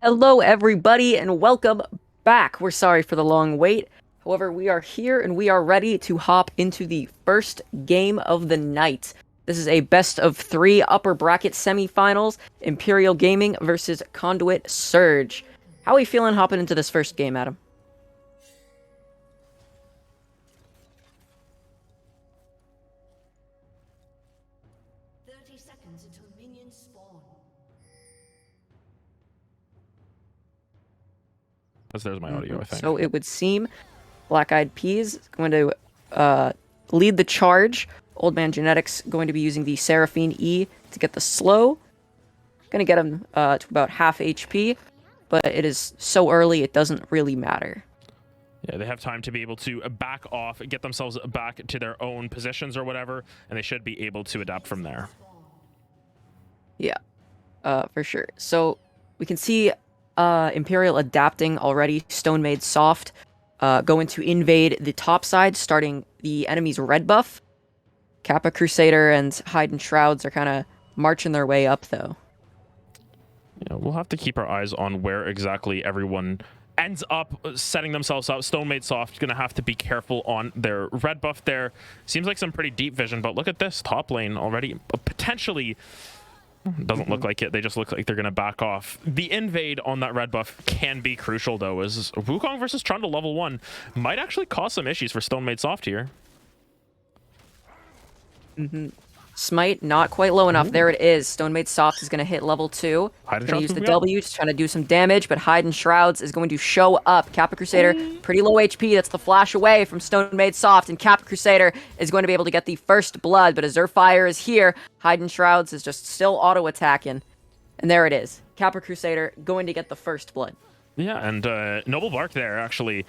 Hello, everybody, and welcome back. We're sorry for the long wait. However, we are here and we are ready to hop into the first game of the night. This is a best of three upper bracket semifinals, Imperial Gaming versus Conduit Surge. How are we feeling hopping into this first game, Adam? 30 seconds until minions spawn. There's my audio, I think. So it would seem Black Eyed Peas is going to lead the charge. Old Man Genetics going to be using the Seraphine E to get the slow. Gonna get him to about half HP, but it is so early it doesn't really matter. Yeah, they have time to be able to back off, get themselves back to their own positions or whatever, and they should be able to adapt from there. Yeah, for sure. So we can see Imperial adapting already. Stone made soft, going to invade the top side, starting the enemy's red buff. Kappa Crusader and Hide and Shrouds are kind of marching their way up, though. Yeah, we'll have to keep our eyes on where exactly everyone ends up setting themselves up. Stone made soft, gonna have to be careful on their red buff there. Seems like some pretty deep vision, but look at this top lane already. Potentially doesn't look like it. They just look like they're gonna back off. The invade on that red buff can be crucial though, as Wukong versus Trundle level 1 might actually cause some issues for Stone made soft here. Smite, not quite low enough. There it is. Stone Made Soft is going to hit level 2. Hide and Going to Shrouds use the moving up. W, just trying to do some damage, but Hide and Shrouds is going to show up. Kappa Crusader, pretty low HP. That's the flash away from Stone Made Soft, and Kappa Crusader is going to be able to get the first blood, but Azure Fire is here. Hide and Shrouds is just still auto-attacking. And there it is. Kappa Crusader going to get the first blood. Yeah, and Noble Bark there actually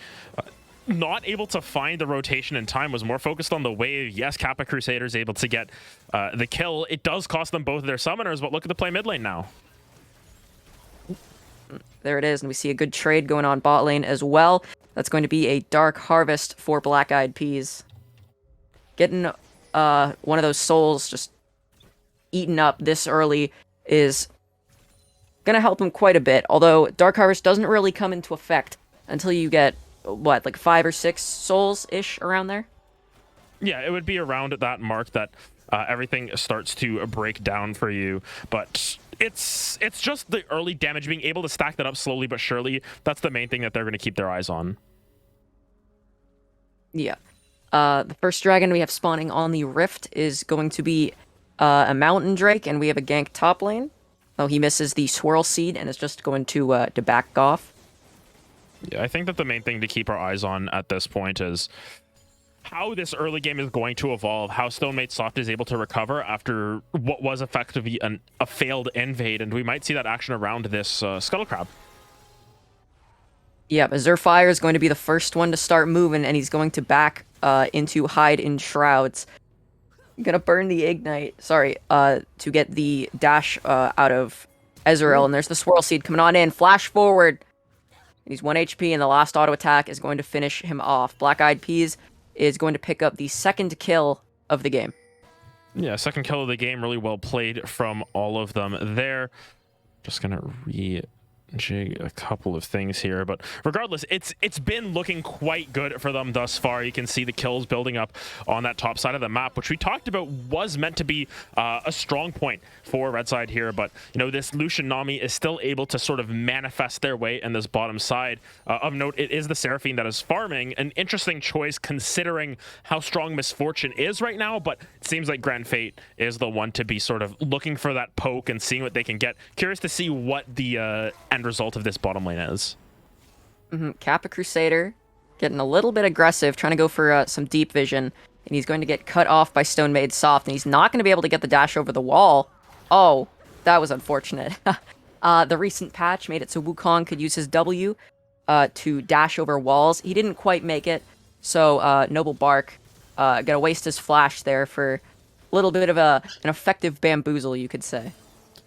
not able to find the rotation in time, was more focused on the wave. Yes, Kappa Crusaders able to get the kill. It does cost them both of their summoners, but look at the play mid lane now. There it is, and we see a good trade going on bot lane as well. That's going to be a Dark Harvest for Black Eyed Peas. Getting one of those souls just eaten up this early is going to help him quite a bit, although Dark Harvest doesn't really come into effect until you get, what, like 5 or 6 souls-ish around there? Yeah, it would be around at that mark that everything starts to break down for you, but it's just the early damage, being able to stack that up slowly but surely. That's the main thing that they're going to keep their eyes on. Yeah. The first dragon we have spawning on the Rift is going to be a Mountain Drake, and we have a gank top lane. Oh, he misses the Swirl Seed and is just going to back off. Yeah, I think that the main thing to keep our eyes on at this point is how this early game is going to evolve, how Stone Made Soft is able to recover after what was effectively a failed invade, and we might see that action around this Scuttle Crab. Yeah, Azure Fire is going to be the first one to start moving, and he's going to back into Hide in Shrouds. I'm gonna burn the Ignite, sorry, to get the dash out of Ezreal, and there's the Swirl Seed coming on in. Flash forward. He's 1 HP, and the last auto attack is going to finish him off. Black Eyed Peas is going to pick up the second kill of the game. Yeah, second kill of the game, really well played from all of them there. Just gonna jig a couple of things here, but regardless, it's been looking quite good for them thus far. You can see the kills building up on that top side of the map, which we talked about was meant to be a strong point for red side here, but you know, this Lucian Nami is still able to sort of manifest their way in this bottom side. Of note, it is the Seraphine that is farming. An interesting choice considering how strong Misfortune is right now, but it seems like Grand Fate is the one to be sort of looking for that poke and seeing what they can get. Curious to see what the end result of this bottom lane is. Kappa Crusader getting a little bit aggressive, trying to go for some deep vision, and he's going to get cut off by Stone Made Soft, and he's not going to be able to get the dash over the wall. Oh, that was unfortunate. The recent patch made it so Wukong could use his W to dash over walls. He didn't quite make it, so Noble Bark gonna waste his flash there for a little bit of an effective bamboozle, you could say.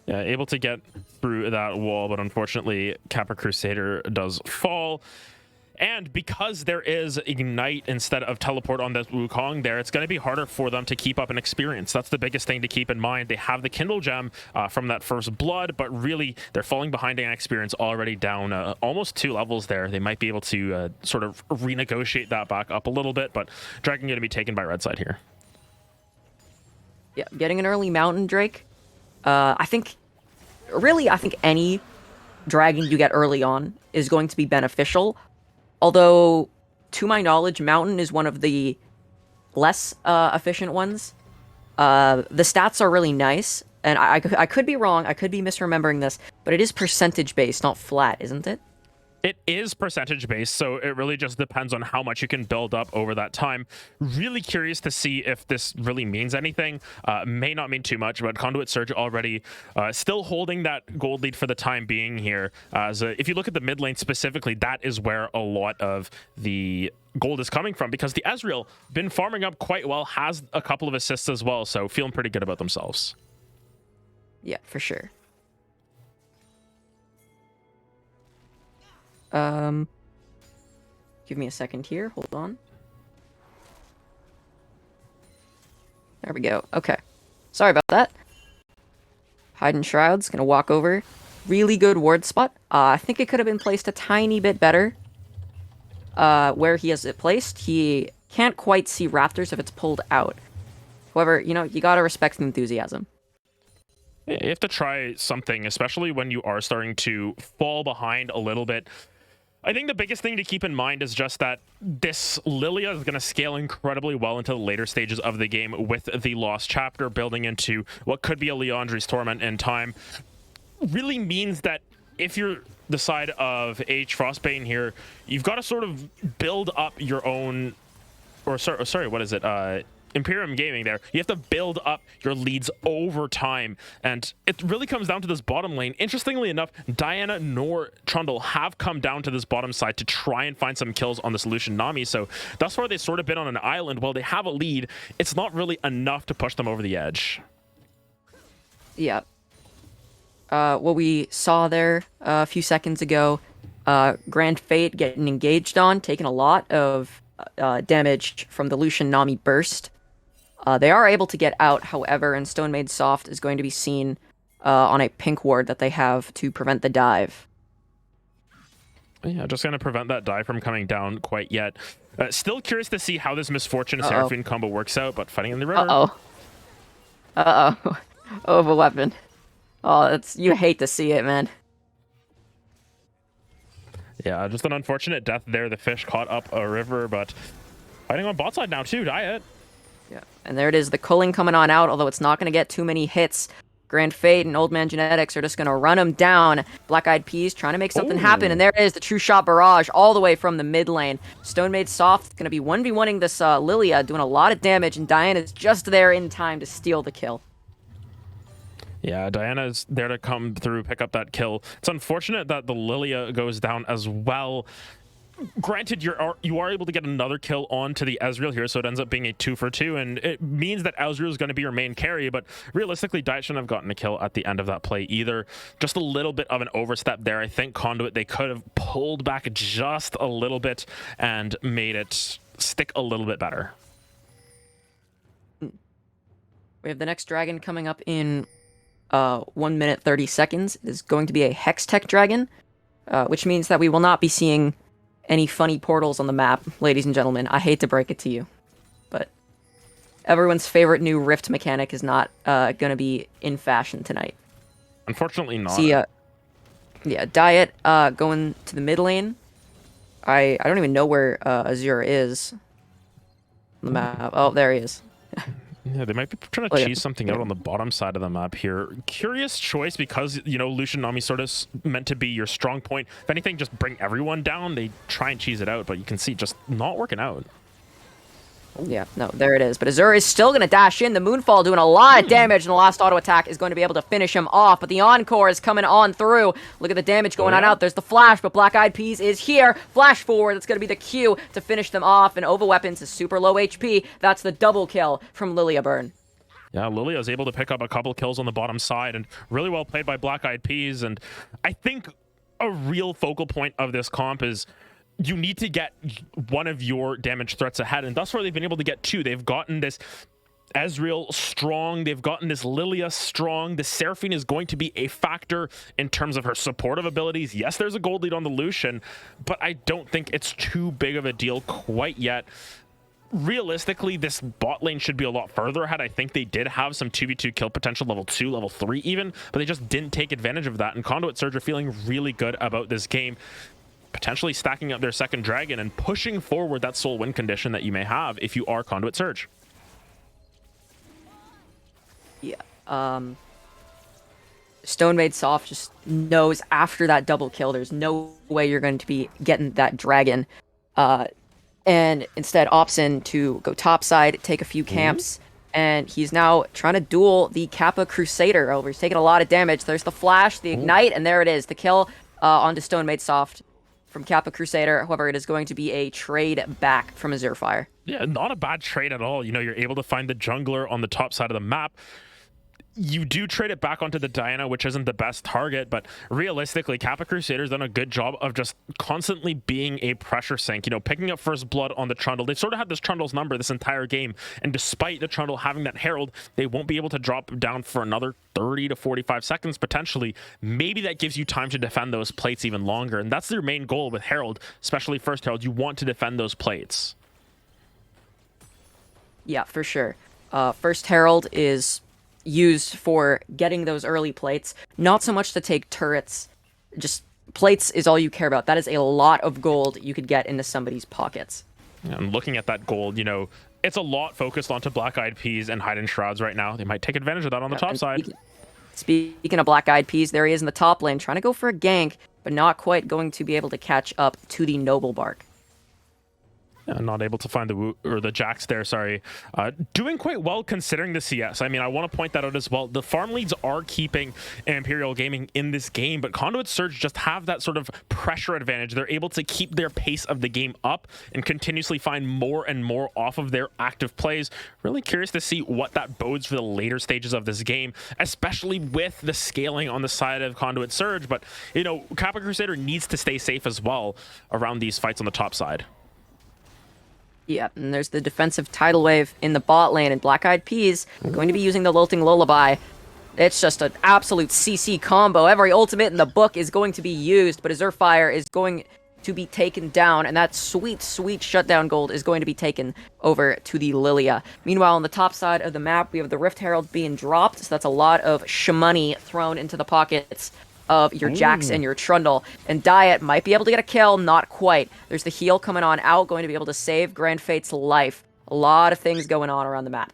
Yeah, able to get through that wall, but unfortunately Kappa Crusader does fall. And because there is Ignite instead of Teleport on the Wukong there, it's going to be harder for them to keep up an experience. That's the biggest thing to keep in mind. They have the Kindle Gem from that first blood, but really they're falling behind in experience already down almost 2 levels there. They might be able to sort of renegotiate that back up a little bit, but Dragon going to be taken by red side here. Yeah, getting an early Mountain Drake. I think any dragon you get early on is going to be beneficial. Although, to my knowledge, Mountain is one of the less efficient ones. The stats are really nice, and I could be wrong, I could be misremembering this, but it is percentage-based, not flat, isn't it? It is percentage based, so it really just depends on how much you can build up over that time. Really curious to see if this really means anything. May not mean too much, but Conduit Surge already still holding that gold lead for the time being here. As if you look at the mid lane specifically, that is where a lot of the gold is coming from, because the Ezreal been farming up quite well, has a couple of assists as well, so feeling pretty good about themselves. Yeah, for sure. Give me a second here. Hold on. There we go. Okay. Sorry about that. Hidden Shroud's gonna walk over. Really good ward spot. I think it could have been placed a tiny bit better. Where he has it placed, he can't quite see Raptors if it's pulled out. However, you know, you gotta respect the enthusiasm. You have to try something, especially when you are starting to fall behind a little bit. I think the biggest thing to keep in mind is just that this Lilia is going to scale incredibly well into the later stages of the game with the Lost Chapter building into what could be a Leandri's Torment in time. Really means that if you're the side of H Frostbane here, you've got to sort of build up your own, or sorry, what is it? Imperium Gaming there. You have to build up your leads over time, and it really comes down to this bottom lane. Interestingly enough, Diana nor Trundle have come down to this bottom side to try and find some kills on this Lucian Nami, so thus far they've sort of been on an island. While they have a lead, it's not really enough to push them over the edge. Yeah. What we saw there a few seconds ago, Grand Fate getting engaged on, taking a lot of damage from the Lucian Nami burst. They are able to get out, however, and Stone Made Soft is going to be seen on a pink ward that they have to prevent the dive. Yeah, just going to prevent that dive from coming down quite yet. Still curious to see how this Misfortune Seraphine combo works out, but fighting in the river. Uh-oh. Over weapon. Oh, you hate to see it, man. Yeah, just an unfortunate death there. The fish caught up a river, but fighting on bot side now too, Diet. Yeah, and there it is, the culling coming on out, although it's not going to get too many hits. Grand Fate and Old Man Genetics are just going to run him down. Black Eyed Peas trying to make something happen, and there it is, the True Shot Barrage all the way from the mid lane. Stone Made Soft going to be 1v1ing this Lilia, doing a lot of damage, and Diana's just there in time to steal the kill. Yeah, Diana's there to come through, pick up that kill. It's unfortunate that the Lilia goes down as well. Granted, you are able to get another kill onto the Ezreal here, so it ends up being a 2-for-2, and it means that Ezreal is going to be your main carry, but realistically, Diet shouldn't have gotten a kill at the end of that play either. Just a little bit of an overstep there. I think Conduit, they could have pulled back just a little bit and made it stick a little bit better. We have the next dragon coming up in 1 minute 30 seconds. It is going to be a Hextech dragon, which means that we will not be seeing any funny portals on the map, ladies and gentlemen. I hate to break it to you, but everyone's favorite new Rift mechanic is not going to be in fashion tonight. Unfortunately not. See, yeah, Diet going to the mid lane. I don't even know where Azure is on the map. Oh, there he is. Yeah, they might be trying to cheese something out on the bottom side of the map here. Curious choice because, you know, Lucian Nami sort of meant to be your strong point. If anything, just bring everyone down. They try and cheese it out, but you can see just not working out. Yeah, no, there it is. But Azure is still going to dash in. The Moonfall doing a lot of damage, and the last auto attack is going to be able to finish him off. But the Encore is coming on through. Look at the damage going on out. There's the Flash, but Black Eyed Peas is here. Flash forward. That's going to be the Q to finish them off. And Ova Weapons is super low HP. That's the double kill from Lilia Burn. Yeah, Lilia is able to pick up a couple kills on the bottom side, and really well played by Black Eyed Peas. And I think a real focal point of this comp is you need to get one of your damage threats ahead, and thus far they've been able to get two. They've gotten this Ezreal strong, they've gotten this Lilia strong. The Seraphine is going to be a factor in terms of her supportive abilities. Yes, there's a gold lead on the Lucian, but I don't think it's too big of a deal quite yet. Realistically, this bot lane should be a lot further ahead. I think they did have some 2v2 kill potential, level 2, level 3 even, but they just didn't take advantage of that, and Conduit Surge are feeling really good about this game, potentially stacking up their second dragon and pushing forward that soul win condition that you may have if you are Conduit Surge. Yeah. Stone Made Soft just knows after that double kill, there's no way you're going to be getting that dragon. And instead opts in to go topside, take a few camps, and he's now trying to duel the Kappa Crusader over. He's taking a lot of damage. There's the flash, the ignite, and there it is. The kill onto Stone Made Soft from Kappa Crusader. However, it is going to be a trade back from Azurfire. Yeah, not a bad trade at all. You know, you're able to find the jungler on the top side of the map. You do trade it back onto the Diana, which isn't the best target, but realistically, Kappa Crusader's done a good job of just constantly being a pressure sink, you know, picking up first blood on the Trundle. They've sort of had this Trundle's number this entire game, and despite the Trundle having that Herald, they won't be able to drop down for another 30 to 45 seconds potentially. Maybe that gives you time to defend those plates even longer, and that's their main goal with Herald, especially first Herald. You want to defend those plates. Yeah, for sure. First Herald is used for getting those early plates, not so much to take turrets. Just plates is all you care about. That is a lot of gold you could get into somebody's pockets. And looking at that gold, you know, it's a lot focused onto Black Eyed Peas and Hidden Shrouds right now. They might take advantage of that on the top side. Speaking of Black Eyed Peas, there he is in the top lane, trying to go for a gank, but not quite going to be able to catch up to the Noble Bark. Not able to find the Jax there, sorry. Doing quite well considering the CS. I mean, I want to point that out as well. The farm leads are keeping Imperial Gaming in this game, but Conduit Surge just have that sort of pressure advantage. They're able to keep their pace of the game up and continuously find more and more off of their active plays. Really curious to see what that bodes for the later stages of this game, especially with the scaling on the side of Conduit Surge. But, you know, Kappa Crusader needs to stay safe as well around these fights on the top side. Yeah, and there's the defensive tidal wave in the bot lane, and Black Eyed Peas going to be using the Lilting Lullaby. It's just an absolute CC combo. Every ultimate in the book is going to be used, but Azurfire is going to be taken down, and that sweet, sweet shutdown gold is going to be taken over to the Lilia. Meanwhile, on the top side of the map, we have the Rift Herald being dropped, so that's a lot of shmoney thrown into the pockets of your Jax and your Trundle. And Diet might be able to get a kill, not quite. There's the heal coming on out, going to be able to save Grand Fate's life. A lot of things going on around the map.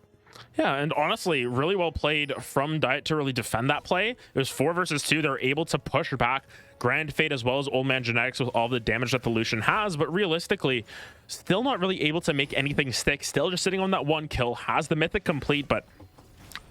Yeah, and honestly, really well played from Diet to really defend that play. It was 4 versus 2. They're able to push back Grand Fate as well as Old Man Genetics with all the damage that the Lucian has, but realistically, still not really able to make anything stick. Still just sitting on that 1 kill, has the Mythic complete, but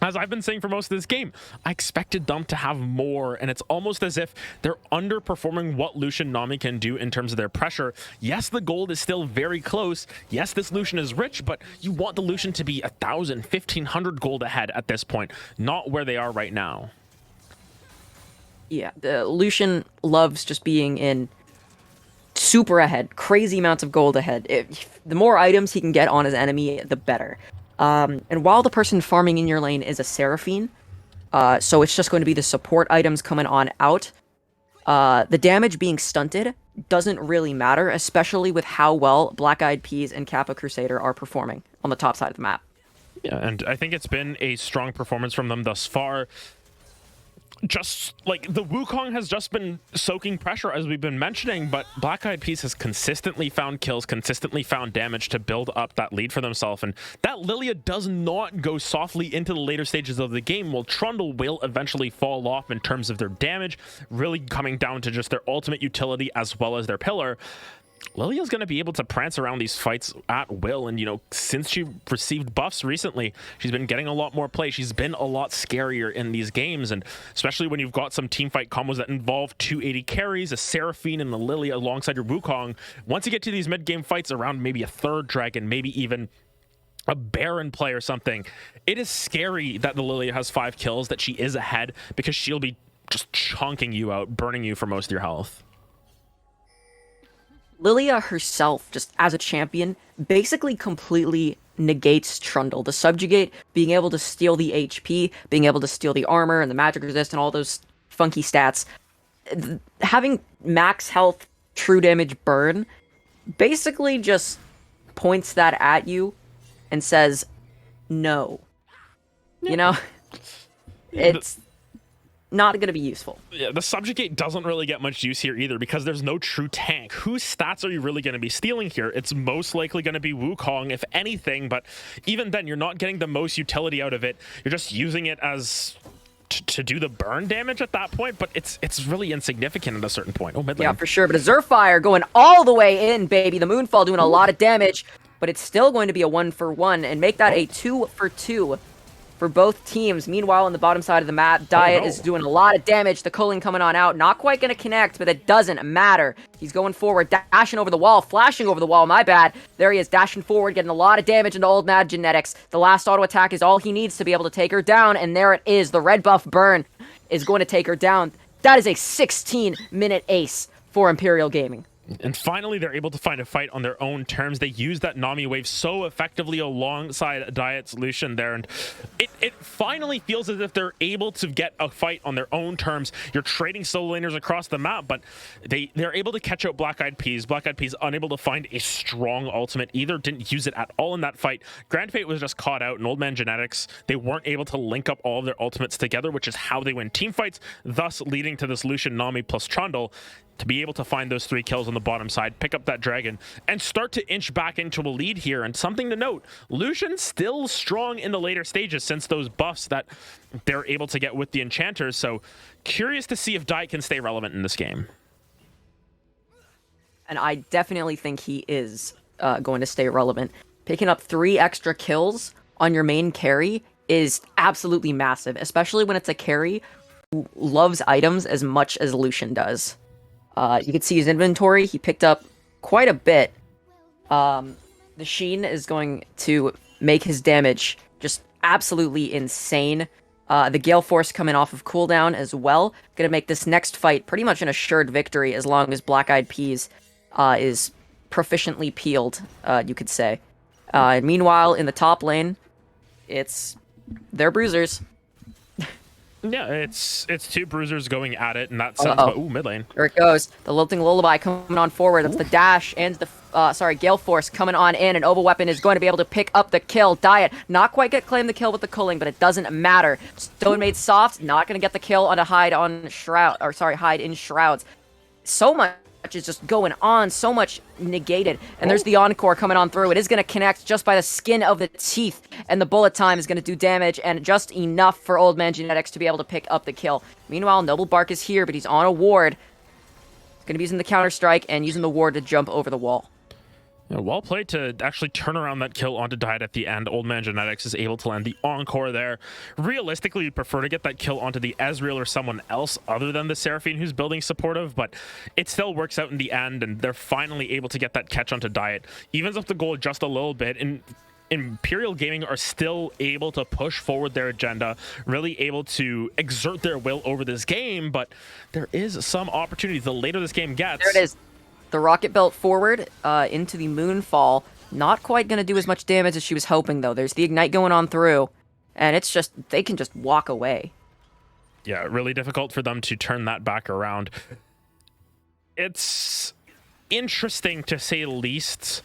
as I've been saying for most of this game, I expected them to have more, and it's almost as if they're underperforming what Lucian Nami can do in terms of their pressure. Yes, the gold is still very close. Yes, this Lucian is rich, but you want the Lucian to be 1,000, 1,500 gold ahead at this point, not where they are right now. Yeah, the Lucian loves just being in super ahead, crazy amounts of gold ahead. The more items he can get on his enemy, the better. And while the person farming in your lane is a Seraphine, so it's just going to be the support items coming on out, the damage being stunted doesn't really matter, especially with how well Black Eyed Peas and Kappa Crusader are performing on the top side of the map. Yeah, and I think it's been a strong performance from them thus far. Just like the Wukong has just been soaking pressure, as we've been mentioning, but Black Eyed Peas has consistently found kills, consistently found damage to build up that lead for themselves. And that Lilia does not go softly into the later stages of the game, while Trundle will eventually fall off in terms of their damage, really coming down to just their ultimate utility as well as their pillar. Lilia's going to be able to prance around these fights at will, and, you know, since she received buffs recently, she's been getting a lot more play. She's been a lot scarier in these games, and especially when you've got some teamfight combos that involve 280 carries, a Seraphine and a Lilia alongside your Wukong. Once you get to these mid-game fights around maybe a third dragon, maybe even a Baron play or something, it is scary that the Lilia has 5 kills, that she is ahead, because she'll be just chunking you out, burning you for most of your health. Lilia herself, just as a champion, basically completely negates Trundle. The subjugate, being able to steal the HP, being able to steal the armor and the magic resist and all those funky stats. Having max health, true damage burn, basically just points that at you and says, no. You know? It's not going to be useful. Yeah, the subjugate doesn't really get much use here either because there's no true tank. Whose stats are you really going to be stealing here? It's most likely going to be Wukong, if anything, but even then, you're not getting the most utility out of it. You're just using it as to do the burn damage at that point, but it's really insignificant at a certain point. Oh, mid lane. Yeah, for sure, but a Zerfire going all the way in, baby. The Moonfall doing a lot of damage, but it's still going to be a 1-for-1 and make that a 2-for-2 for both teams. Meanwhile, on the bottom side of the map, Diet is doing a lot of damage. The culling coming on out. Not quite going to connect, but it doesn't matter. He's going forward, dashing over the wall, flashing over the wall. My bad. There he is, dashing forward, getting a lot of damage into Old Mad Genetics. The last auto attack is all he needs to be able to take her down, and there it is. The red buff burn is going to take her down. That is a 16-minute ace for Imperial Gaming. And finally, they're able to find a fight on their own terms. They use that Nami wave so effectively alongside Diet's Lucian there. And it finally feels as if they're able to get a fight on their own terms. You're trading solo laners across the map, but they're able to catch out Black Eyed Peas. Black Eyed Peas unable to find a strong ultimate either. Didn't use it at all in that fight. Grand Fate was just caught out in Old Man Genetics. They weren't able to link up all of their ultimates together, which is how they win team fights, thus leading to this Lucian, Nami plus Trundle to be able to find those 3 kills on the bottom side, pick up that dragon, and start to inch back into a lead here. And something to note, Lucian still strong in the later stages since those buffs that they're able to get with the enchanters. So curious to see if Diet can stay relevant in this game. And I definitely think he is going to stay relevant. Picking up 3 extra kills on your main carry is absolutely massive, especially when it's a carry who loves items as much as Lucian does. You can see his inventory. He picked up quite a bit. The Sheen is going to make his damage just absolutely insane. The Gale Force coming off of cooldown as well. Going to make this next fight pretty much an assured victory as long as Black Eyed Peas is proficiently peeled, you could say. Meanwhile, in the top lane, they're bruisers. Yeah, it's 2 bruisers going at it in that sense. But, ooh, mid lane. There it goes. The Lilting Lullaby coming on forward. That's the dash and the Gale Force coming on in, and Ova Weapon is going to be able to pick up the kill. Diet not quite claim the kill with the culling, but it doesn't matter. Stone Made Soft not going to get the kill on a hide in Shrouds. So much is just going on, so much negated, and there's the Encore coming on through. It is going to connect just by the skin of the teeth, and the bullet time is going to do damage, and just enough for Old Man Genetics to be able to pick up the kill. Meanwhile, Noble Bark is here, but he's on a ward. He's going to be using the counter strike and using the ward to jump over the wall. Yeah, well played to actually turn around that kill onto Diet at the end. Old Man Genetics is able to land the Encore there. Realistically, you'd prefer to get that kill onto the Ezreal or someone else other than the Seraphine who's building supportive, but it still works out in the end, and they're finally able to get that catch onto Diet. Evens up the goal just a little bit, and Imperial Gaming are still able to push forward their agenda, really able to exert their will over this game, but there is some opportunity the later this game gets. There it is. The rocket belt forward into the Moonfall. Not quite going to do as much damage as she was hoping, though. There's the Ignite going on through, and it's just, they can just walk away. Yeah, really difficult for them to turn that back around. It's interesting, to say the least,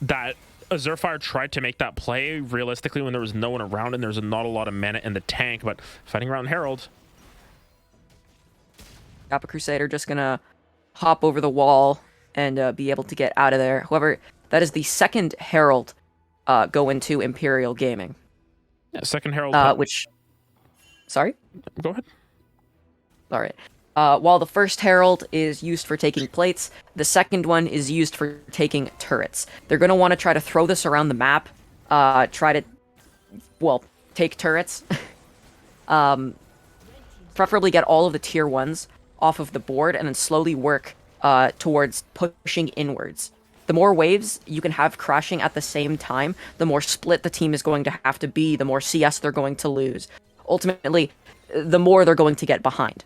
that Zerfire tried to make that play realistically when there was no one around and there's not a lot of mana in the tank, but fighting around Herald. Kappa Crusader just going to hop over the wall and be able to get out of there. However, that is the second Herald go into Imperial Gaming. Yeah, second Herald. Sorry? Go ahead. All right. While the first Herald is used for taking plates, the second one is used for taking turrets. They're going to want to try to throw this around the map, take turrets. Preferably get all of the tier 1s off of the board and then slowly work towards pushing inwards. The more waves you can have crashing at the same time, the more split the team is going to have to be, the more CS they're going to lose. Ultimately, the more they're going to get behind.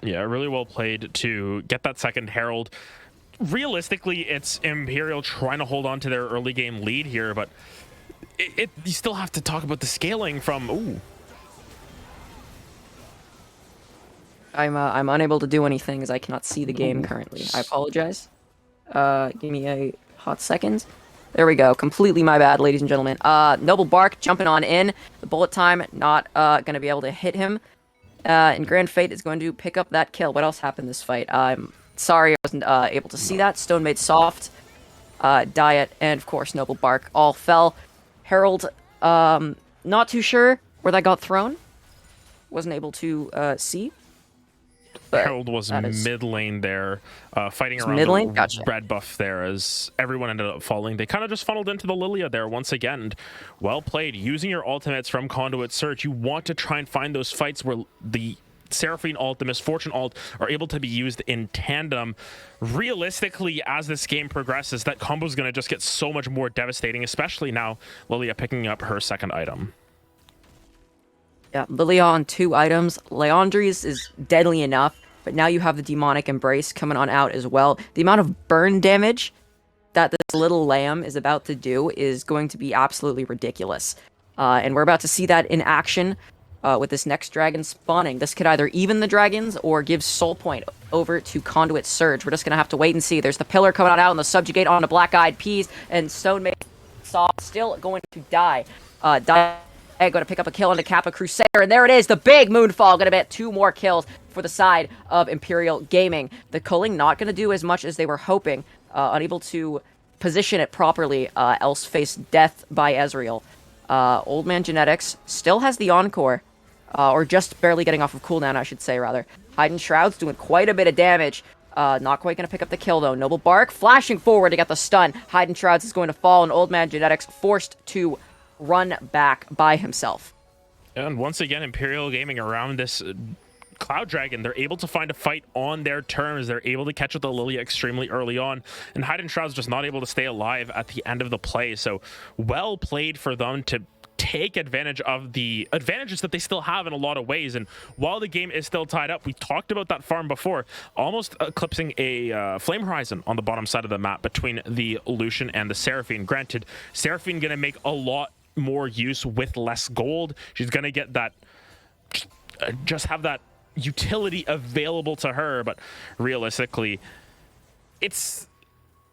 Yeah, really well played to get that second Herald. realistically, it's Imperial trying to hold on to their early game lead here, but you still have to talk about the scaling from. Ooh. I'm unable to do anything as I cannot see the game currently. I apologize. Give me a hot second. There we go. Completely my bad, ladies and gentlemen. Noble Bark jumping on in. The bullet time not gonna be able to hit him. And Grand Fate is going to pick up that kill. What else happened this fight? I'm sorry I wasn't able to see that. Stone Made Soft, Diet, and of course Noble Bark all fell. Herald, not too sure where that got thrown. Wasn't able to see. But Herald was mid lane there, fighting around mid lane? the Gotcha. red buff there as everyone ended up falling. They kind of just funneled into the Lilia there once again. And well played. Using your ultimates from Conduit Surge, you want to try and find those fights where the Seraphine ult, the Misfortune ult, are able to be used in tandem. Realistically, as this game progresses, that combo is going to just get so much more devastating, especially now Lilia picking up her second item. Yeah, Lilia on 2 items. Leandri's is deadly enough, but now you have the Demonic Embrace coming on out as well. The amount of burn damage that this little lamb is about to do is going to be absolutely ridiculous. And we're about to see that in action with this next dragon spawning. This could either even the dragons or give soul point over to Conduit Surge. We're just going to have to wait and see. There's the pillar coming on out and the subjugate on the Black Eyed Peas, and Stone Made Soft still going to die. Going to pick up a kill on the Kappa Crusader, and there it is, the big Moonfall, going to get 2 more kills for the side of Imperial Gaming. The culling not going to do as much as they were hoping, unable to position it properly, else face death by Ezreal. Old Man Genetics still has the Encore, or just barely getting off of cooldown, I should say, rather. Hidden Shroud's doing quite a bit of damage. Not quite going to pick up the kill, though. Noble Bark flashing forward to get the stun. Hidden Shrouds is going to fall, and Old Man Genetics forced to run back by himself. And once again, Imperial Gaming around this Cloud Dragon, they're able to find a fight on their terms. They're able to catch with the Lilia extremely early on, and Hidden Shroud's just not able to stay alive at the end of the play. So well played for them to take advantage of the advantages that they still have in a lot of ways. And while the game is still tied up, we talked about that farm before, almost eclipsing a Flame Horizon on the bottom side of the map between the Lucian and the Seraphine. Granted, Seraphine gonna make a lot more use with less gold. She's gonna get that, just have that utility available to her, but realistically, it's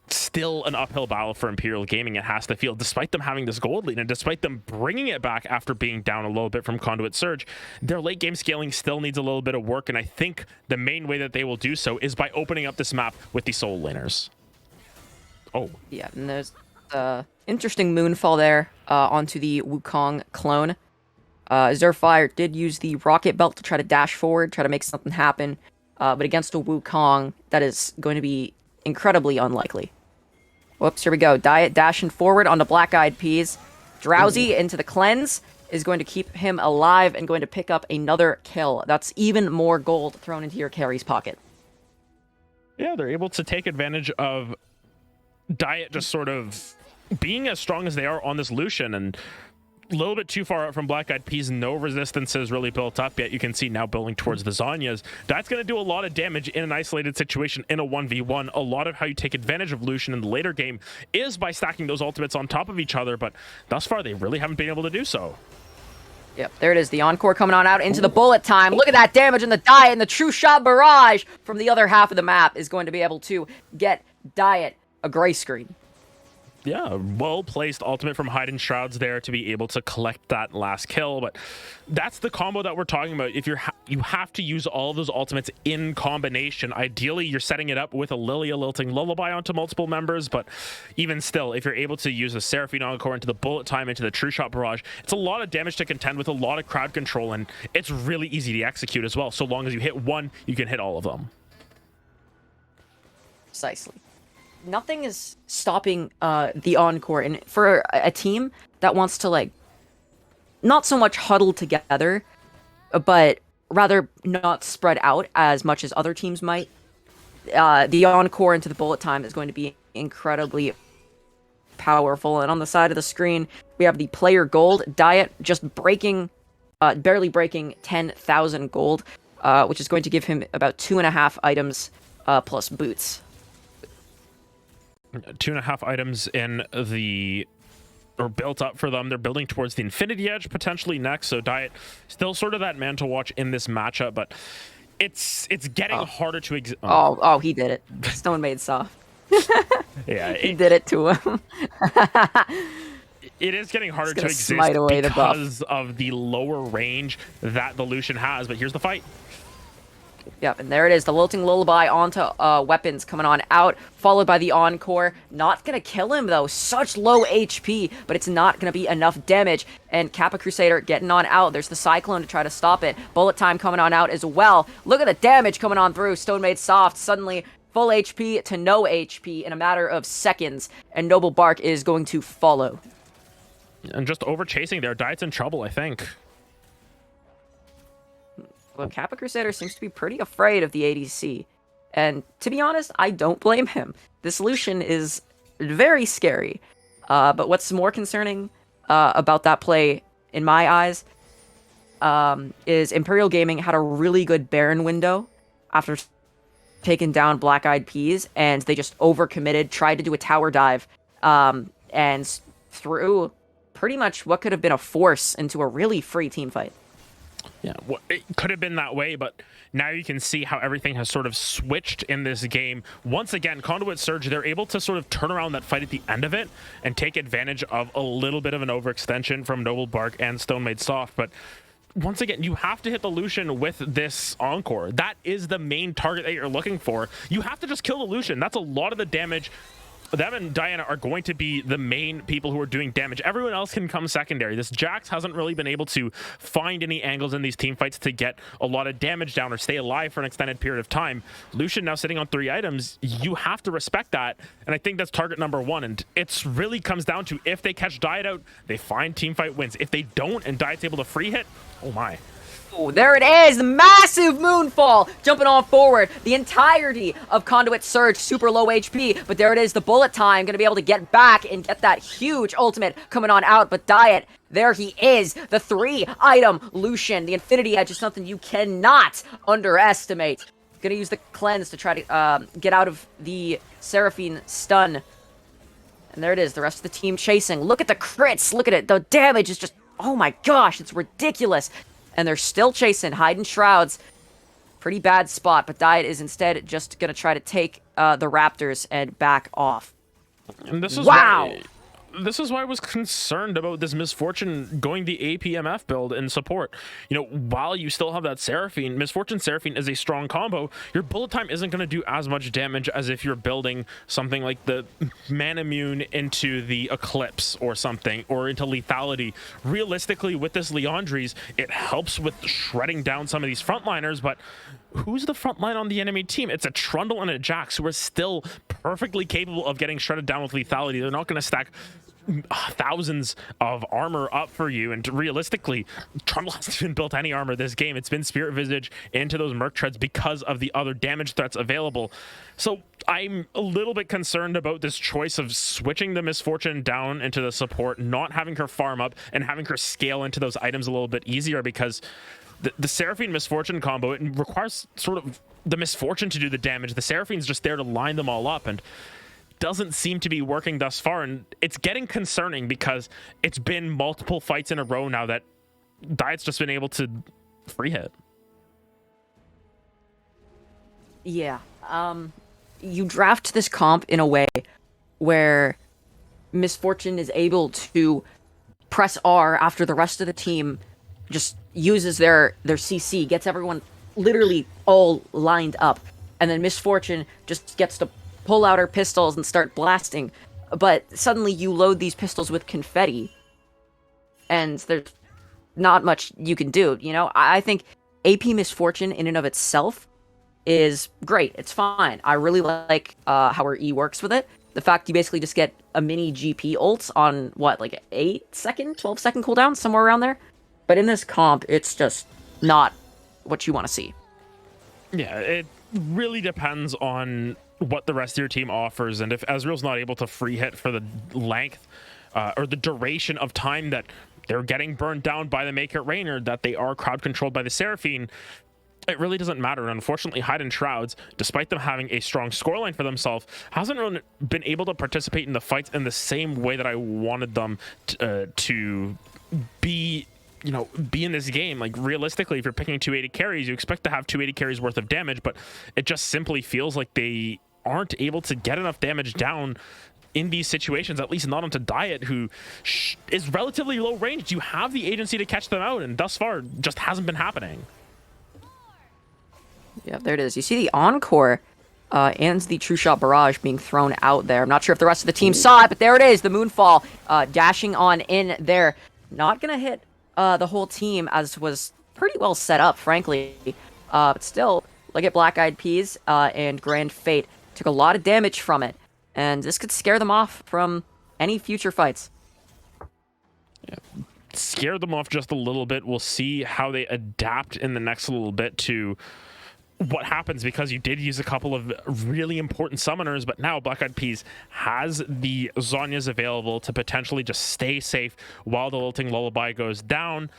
still an uphill battle for Imperial Gaming. It has to feel, despite them having this gold lead and despite them bringing it back after being down a little bit from Conduit Surge, their late game scaling still needs a little bit of work, and I think the main way that they will do so is by opening up this map with the soul laners. Oh yeah, and there's interesting Moonfall there onto the Wukong clone. Zerfire did use the Rocket Belt to try to dash forward, try to make something happen, but against a Wukong, that is going to be incredibly unlikely. Whoops, here we go. Diet dashing forward on the Black Eyed Peas. Drowsy into the cleanse is going to keep him alive and going to pick up another kill. That's even more gold thrown into your carry's pocket. yeah, they're able to take advantage of Diet just sort of being as strong as they are on this Lucian, and a little bit too far out from Black Eyed Peas. No resistance is really built up yet. You can see now building towards the Zanyas. That's going to do a lot of damage in an isolated situation in a 1v1. A lot of how you take advantage of Lucian in the later game is by stacking those ultimates on top of each other, but thus far they really haven't been able to do so. Yep, there it is. The Encore coming on out into the bullet time. Look at that damage in the Diet, and the True Shot Barrage from the other half of the map is going to be able to get Diet a gray screen. Yeah, well-placed ultimate from Hidden Shrouds there to be able to collect that last kill, but that's the combo that we're talking about. If you have to use all of those ultimates in combination. Ideally, you're setting it up with a Lilia lilting Lullaby onto multiple members, but even still, if you're able to use the Seraphine Encore into the Bullet Time, into the True Shot Barrage, it's a lot of damage to contend with, a lot of crowd control, and it's really easy to execute as well. So long as you hit one, you can hit all of them. Precisely. Nothing is stopping the Encore, and for a team that wants to, like, not so much huddle together, but rather not spread out as much as other teams might, the Encore into the Bullet Time is going to be incredibly powerful. And on the side of the screen, we have the player gold Diet just breaking, barely breaking 10,000 gold, which is going to give him about 2.5 items plus boots. 2.5 items in the or built up for them. They're building towards the Infinity Edge potentially next. So Diet still sort of that man to watch in this matchup, but it's getting harder to Oh, he did it. Stone made soft. yeah, He did it to him. it is getting harder to exist smite away the buff. because of the lower range that the Lucian has. But here's the fight. Yep, and there it is, the Lilting Lullaby onto weapons coming on out, followed by the Encore. Not gonna kill him, though. Such low HP, but it's not gonna be enough damage. And Kappa Crusader getting on out. There's the Cyclone to try to stop it. Bullet Time coming on out as well. Look at the damage coming on through. Stone Made Soft, suddenly full HP to no HP in a matter of seconds. And Noble Bark is going to follow. And just over chasing there, Diet's in trouble, I think. Well, Kappa Crusader seems to be pretty afraid of the ADC. And to be honest, I don't blame him. This Lucian is very scary. But what's more concerning about that play, in my eyes, is Imperial Gaming had a really good Baron window after taking down Black Eyed Peas, and they just overcommitted, tried to do a tower dive, and threw pretty much what could have been a force into a really free team fight. Yeah, well, it could have been that way, but now you can see how everything has sort of switched in this game. Once again, Conduit Surge, they're able to sort of turn around that fight at the end of it and take advantage of a little bit of an overextension from Noble Bark and Stone Made Soft. But once again, you have to hit the Lucian with this Encore. That is the main target that you're looking for. You have to just kill the Lucian. That's a lot of the damage. Them and Diana are going to be the main people who are doing damage. Everyone else can come secondary. This Jax hasn't really been able to find any angles in these team fights to get a lot of damage down or stay alive for an extended period of time. Lucian now sitting on 3 items. You have to respect that. And I think that's target number 1. And it's really comes down to if they catch Diet out, they find team fight wins. If they don't and Diet's able to free hit, oh my. Oh, there it is! Massive Moonfall! Jumping on forward. The entirety of Conduit Surge, super low HP. But there it is, the Bullet Time. Gonna be able to get back and get that huge ultimate coming on out. But Diet, there he is. The 3-item Lucian. The Infinity Edge is something you cannot underestimate. Gonna use the Cleanse to try to get out of the Seraphine stun. And there it is, the rest of the team chasing. Look at the crits! Look at it! The damage is just... oh my gosh, it's ridiculous! And they're still chasing, hiding shrouds. Pretty bad spot, but Diet is instead just gonna try to take the Raptors and back off. And this is wow! This is why I was concerned about this Misfortune going the APMF build in support. You know, while you still have that Seraphine, Misfortune Seraphine is a strong combo. Your Bullet Time isn't going to do as much damage as if you're building something like the Manimmune into the Eclipse or something, or into Lethality. Realistically, with this Leandries, it helps with shredding down some of these frontliners, but who's the front line on the enemy team? It's a Trundle and a Jax who are still perfectly capable of getting shredded down with lethality. They're not going to stack thousands of armor up for you, and realistically, Trundle hasn't even built any armor this game. It's been Spirit Visage into those Merc Treads because of the other damage threats available. So I'm a little bit concerned about this choice of switching the Misfortune down into the support, not having her farm up, and having her scale into those items a little bit easier, because the Seraphine Misfortune combo, it requires sort of the Misfortune to do the damage. The Seraphine's just there to line them all up, and doesn't seem to be working thus far. And it's getting concerning because it's been multiple fights in a row now that Diet's just been able to free hit. Yeah. You draft this comp in a way where Misfortune is able to press R after the rest of the team just uses their CC, gets everyone literally all lined up, and then Misfortune just gets to pull out her pistols and start blasting. But suddenly you load these pistols with confetti, and there's not much you can do, you know? I think AP Misfortune in and of itself is great. It's fine. I really like how her E works with it. The fact you basically just get a mini GP ult on, what, like 8-second, 12-second cooldown, somewhere around there? But in this comp, it's just not what you want to see. Yeah, it really depends on what the rest of your team offers, and if Ezreal's not able to free hit for the length or the duration of time that they're getting burned down by the Make It Rain, or that they are crowd controlled by the Seraphine, it really doesn't matter. And unfortunately, Hyde and Shrouds, despite them having a strong scoreline for themselves, hasn't really been able to participate in the fights in the same way that I wanted them to be, be in this game. Like, realistically, if you're picking 280 carries, you expect to have 280 carries worth of damage, but it just simply feels like they aren't able to get enough damage down in these situations, at least not onto Diet, who is relatively low range. You have the agency to catch them out, and thus far, just hasn't been happening. Yeah, there it is. You see the Encore and the True Shot Barrage being thrown out there. I'm not sure if the rest of the team saw it, but there it is. The Moonfall dashing on in there. Not going to hit the whole team, as was pretty well set up, frankly. But still, look at Black Eyed Peas and Grand Fate. Took a lot of damage from it. And this could scare them off from any future fights. Yeah. Scare them off just a little bit. We'll see how they adapt in the next little bit to what happens, because you did use a couple of really important summoners, but now Black Eyed Peas has the Zhonya's available to potentially just stay safe while the Lilting Lullaby goes down.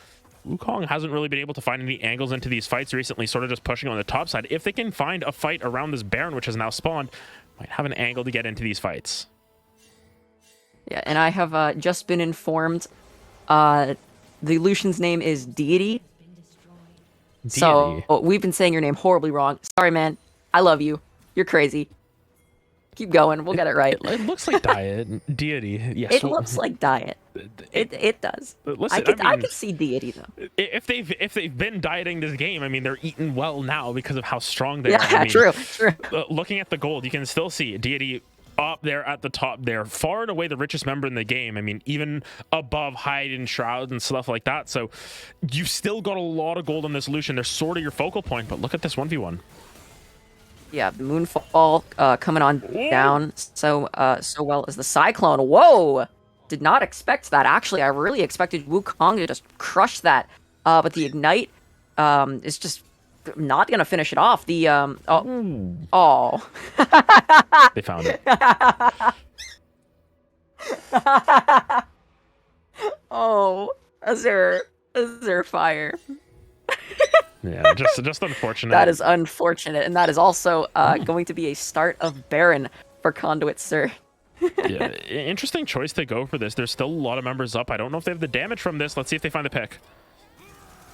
Wukong hasn't really been able to find any angles into these fights recently, sort of just pushing on the top side. If they can find a fight around this Baron, which has now spawned, might have an angle to get into these fights. Yeah, and I have just been informed the Lucian's name is Deity. So we've been saying your name horribly wrong. Sorry, man. I love you. You're crazy. Keep going. We'll get it right. It looks like Diet. Deity. Yes. It looks like Diet. It does. Listen, I can see Deity though. If they've been dieting this game, I mean, they're eating well now because of how strong they are. Yeah, I mean, true. Looking at the gold, you can still see Deity up there at the top there, far and away the richest member in the game. I mean, even above Hyde and Shroud and stuff like that. So you've still got a lot of gold on this Lucian. They're sort of your focal point, but look at this 1v1. Yeah, the Moonfall coming on down so well as the Cyclone. Whoa! Did not expect that. Actually, I really expected Wukong to just crush that. But the Ignite is just not going to finish it off. The, oh. They found it. Oh, Azure fire. Yeah, just unfortunate. That is unfortunate, and that is also going to be a start of Baron for Conduit, sir. Yeah, interesting choice to go for this. There's still a lot of members up. I don't know if they have the damage from this. Let's see if they find the pick.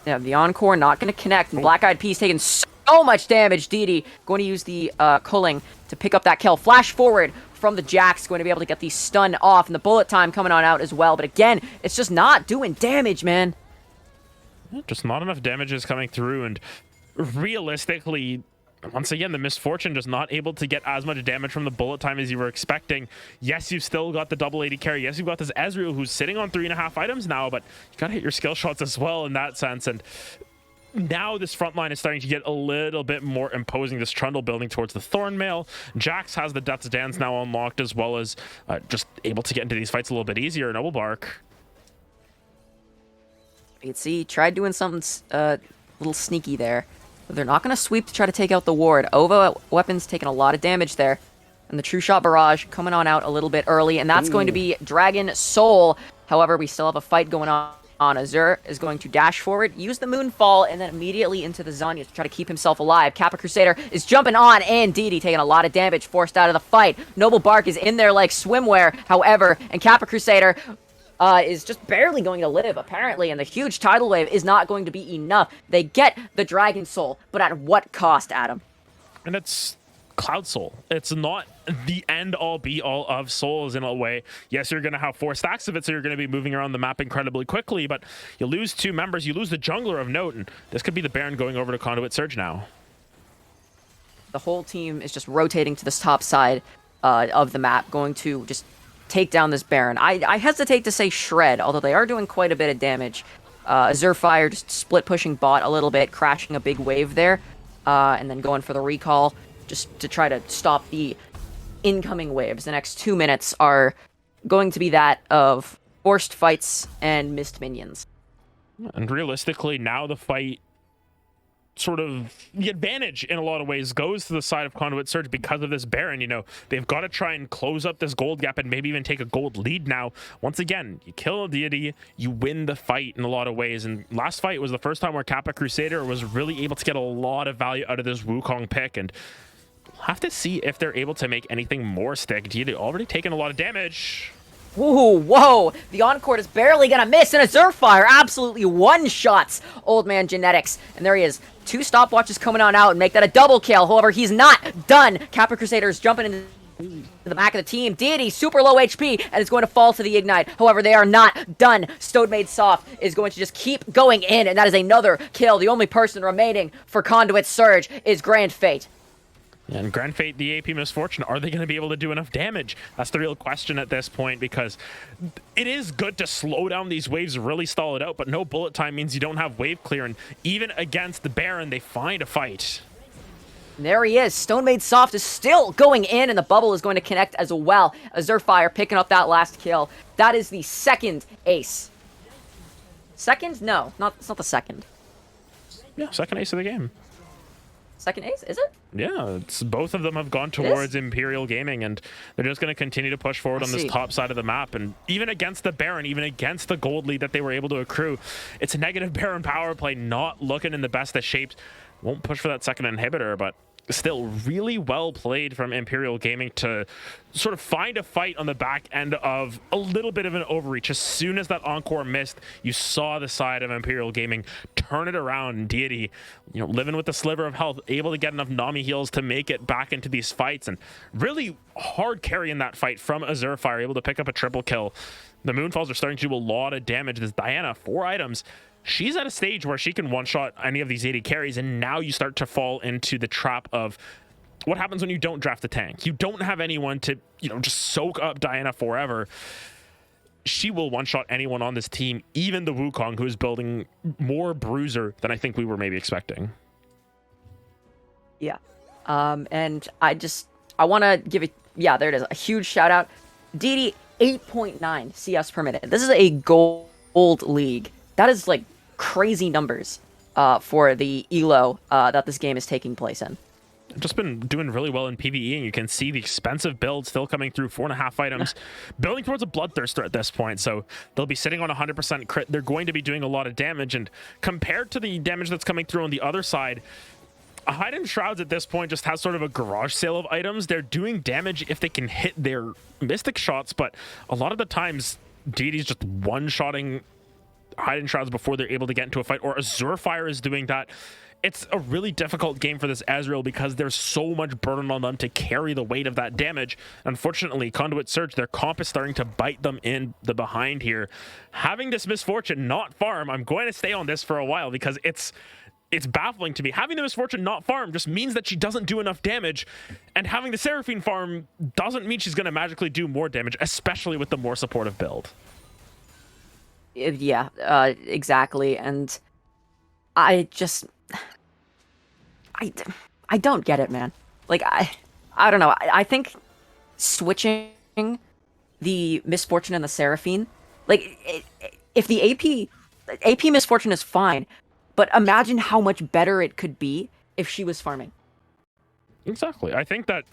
Yeah, the Encore not going to connect. And Black Eyed Peas taking so much damage. Deity going to use the culling to pick up that kill. Flash forward from the Jax, going to be able to get the stun off, and the bullet time coming on out as well. But again, it's just not doing damage, man. Just not enough damage is coming through, and realistically, once again, the Misfortune just not able to get as much damage from the bullet time as you were expecting. Yes, you've still got the double 80 carry. Yes, you've got this Ezreal who's sitting on 3.5 items now, but you gotta hit your skill shots as well in that sense. And now this front line is starting to get a little bit more imposing. This Trundle building towards the Thornmail. Jax has the Death's Dance now unlocked, as well as just able to get into these fights a little bit easier. Noble Bark. You can see, tried doing something a little sneaky there. But they're not going to sweep to try to take out the ward. Ova weapons taking a lot of damage there. And the True Shot Barrage coming on out a little bit early. And that's going to be Dragon Soul. However, we still have a fight going on. Azure is going to dash forward, use the Moonfall, and then immediately into the Zhonya to try to keep himself alive. Kappa Crusader is jumping on, and Deity taking a lot of damage, forced out of the fight. Noble Bark is in there like swimwear, however, and Kappa Crusader is just barely going to live, apparently, and the huge tidal wave is not going to be enough. They get the Dragon Soul, but at what cost, Adam? And it's Cloud Soul. It's not the end-all, be-all of souls in a way. Yes, you're going to have 4 stacks of it, so you're going to be moving around the map incredibly quickly, but you lose 2 members, you lose the jungler of note, and this could be the Baron going over to Conduit Surge now. The whole team is just rotating to this top side of the map, going to just take down this Baron. I hesitate to say shred, although they are doing quite a bit of damage. Azure Fire just split pushing bot a little bit, crashing a big wave there, and then going for the recall just to try to stop the incoming waves. The next 2 minutes are going to be that of forced fights and missed minions. And realistically, now the fight sort of the advantage in a lot of ways goes to the side of Conduit Surge because of this Baron. You know, they've got to try and close up this gold gap and maybe even take a gold lead now. Once again, you kill a deity, you win the fight in a lot of ways. And last fight was the first time where Kappa Crusader was really able to get a lot of value out of this Wukong pick. And we'll have to see if they're able to make anything more stick. Deity already taken a lot of damage. Ooh, whoa! The Encore is barely gonna miss, and a Zerfire absolutely one-shots Old Man Genetics. And there he is. 2 stopwatches coming on out and make that a double kill. However, he's not done. Kappa Crusaders jumping into the back of the team. Deity, super low HP, and is going to fall to the Ignite. However, they are not done. Stone Made Soft is going to just keep going in, and that is another kill. The only person remaining for Conduit Surge is Grand Fate. And Grand Fate, the AP Misfortune, are they going to be able to do enough damage? That's the real question at this point, because it is good to slow down these waves, really stall it out, but no bullet time means you don't have wave clear, and even against the Baron, they find a fight. There he is. Stone Made Soft is still going in, and the bubble is going to connect as well. A Zerfire picking up that last kill. That is the second ace. Second? No, it's not the second. Yeah, second ace of the game. Second ace, is it? Yeah, it's both of them have gone towards Imperial Gaming, and they're just going to continue to push forward on this top side of the map. And even against the Baron, even against the gold lead that they were able to accrue, it's a negative Baron power play, not looking in the best of shapes. Won't push for that second inhibitor, but still really well played from Imperial Gaming to sort of find a fight on the back end of a little bit of an overreach. As soon as that Encore missed, you saw the side of Imperial Gaming turn it around, and Deity, you know, living with the sliver of health, able to get enough Nami heals to make it back into these fights, and really hard carrying that fight from Azurfire, able to pick up a triple kill. The Moonfalls are starting to do a lot of damage. This Diana, 4 items. She's at a stage where she can one-shot any of these 80 carries, and now you start to fall into the trap of what happens when you don't draft a tank. You don't have anyone to, you know, just soak up Diana forever. She will one-shot anyone on this team, even the Wukong, who is building more bruiser than I think we were maybe expecting. Yeah. And I want to give it, yeah, there it is, a huge shout-out. Deity, 8.9 CS per minute. This is a gold league. That is like crazy numbers for the elo that this game is taking place in. Just been doing really well in PvE, and you can see the expensive build still coming through. 4.5 items, building towards a Bloodthirster at this point, so they'll be sitting on 100% crit. They're going to be doing a lot of damage, and compared to the damage that's coming through on the other side, Hide in Shrouds at this point just has sort of a garage sale of items. They're doing damage if they can hit their Mystic shots, but a lot of the times, Deity's just one-shotting Hide in Shrouds before they're able to get into a fight, or Azurfire is doing that. It's a really difficult game for this Ezreal because there's so much burden on them to carry the weight of that damage. Unfortunately, Conduit Surge, their comp is starting to bite them in the behind here. Having this Misfortune not farm, I'm going to stay on this for a while because it's baffling to me. Having the Misfortune not farm just means that she doesn't do enough damage, and having the Seraphine farm doesn't mean she's going to magically do more damage, especially with the more supportive build. Yeah, exactly. And I don't get it, man. Like, I don't know. I think switching the Misfortune and the Seraphine, like, if the AP Misfortune is fine, but imagine how much better it could be if she was farming. Exactly. I think that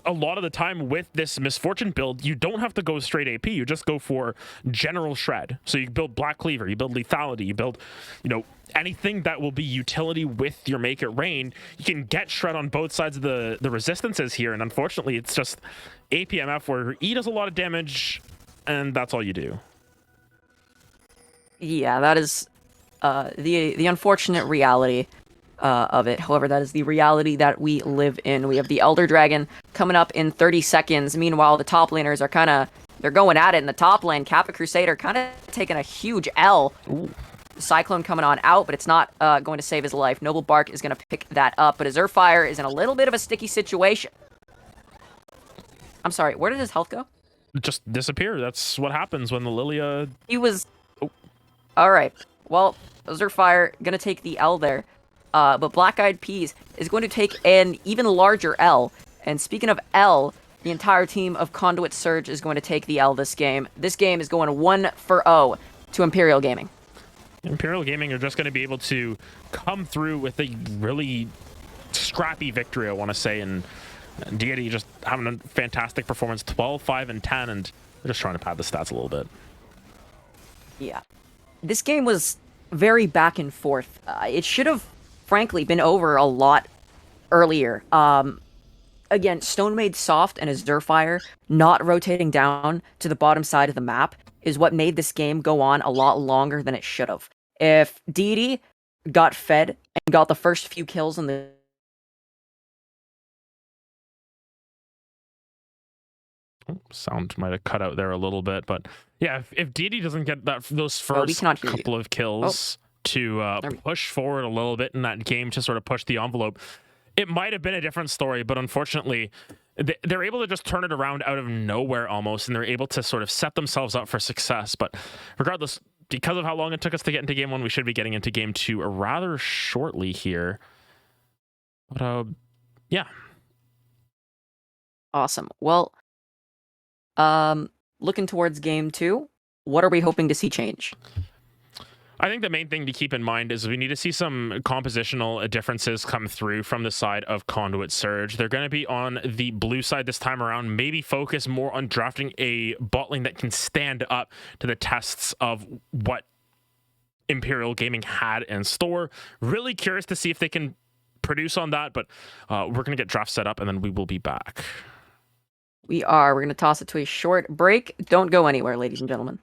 a lot of the time with this Misfortune build, you don't have to go straight AP. You just go for general shred. So you build Black Cleaver, you build lethality, you build, you know, anything that will be utility with your Make It Rain. You can get shred on both sides of the resistances here, and unfortunately it's just APMF where E does a lot of damage, and that's all you do. Yeah, that is the unfortunate reality of it. However, that is the reality that we live in. We have the Elder Dragon coming up in 30 seconds. Meanwhile, the top laners are they're going at it in the top lane. Kappa Crusader kind of taking a huge L. Ooh. Cyclone coming on out, but it's not going to save his life. Noble Bark is going to pick that up, but Azurfire is in a little bit of a sticky situation. I'm sorry, where did his health go? Just disappear. That's what happens when the Lilia... He was... Oh. All right. Well, Azurfire going to take the L there. But Black Eyed Peas is going to take an even larger L. And speaking of L, the entire team of Conduit Surge is going to take the L this game. This game is going 1-0 to Imperial Gaming. Imperial Gaming are just going to be able to come through with a really scrappy victory, I want to say, and Deity just having a fantastic performance, 12, 5, and 10, and they're just trying to pad the stats a little bit. Yeah. This game was very back and forth. It should have, frankly, been over a lot earlier. Again, Stone Made Soft and Azurfire not rotating down to the bottom side of the map is what made this game go on a lot longer than it should have. If Deity got fed and got the first few kills in the Sound might have cut out there a little bit, but yeah, if Deity doesn't get those we first cannot hear you. couple of kills to push forward a little bit in that game to sort of push the envelope, it might have been a different story. But unfortunately, they're able to just turn it around out of nowhere almost, and they're able to sort of set themselves up for success. But regardless, because of how long it took us to get into game one, we should be getting into game two rather shortly here. But yeah. Awesome. Well, looking towards game two, what are we hoping to see change? I think the main thing to keep in mind is we need to see some compositional differences come through from the side of Conduit Surge. They're going to be on the blue side this time around, maybe focus more on drafting a bot lane that can stand up to the tests of what Imperial Gaming had in store. Really curious to see if they can produce on that, but we're going to get draft set up and then we will be back. We're going to toss it to a short break. Don't go anywhere, ladies and gentlemen.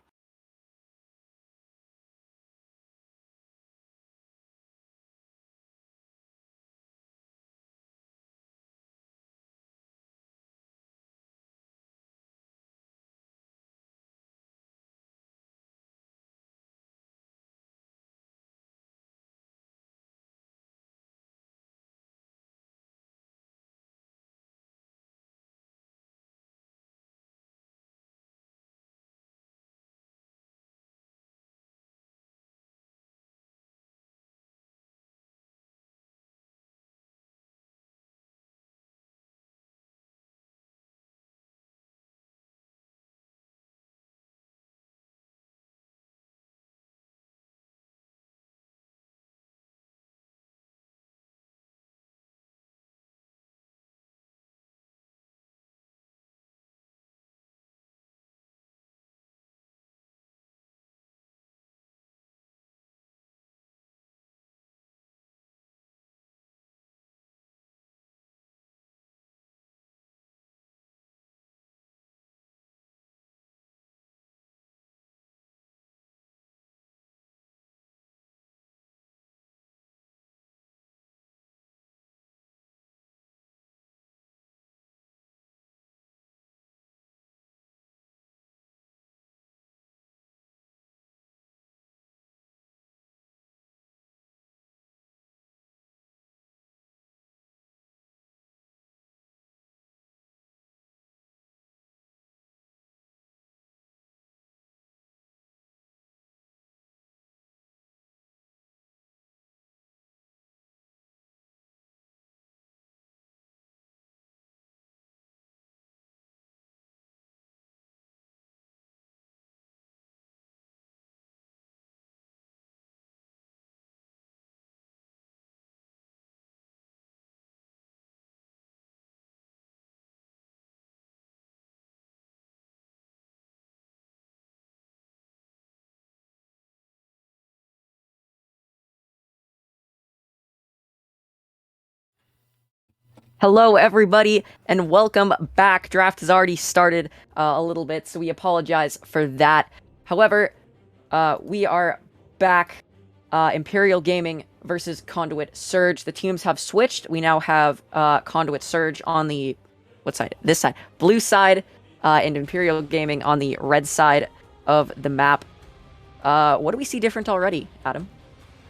Hello, everybody, and welcome back. Draft has already started a little bit, so we apologize for that. However, we are back. Imperial Gaming versus Conduit Surge. The teams have switched. We now have Conduit Surge on the what side? This side, blue side, and Imperial Gaming on the red side of the map. What do we see different already, Adam?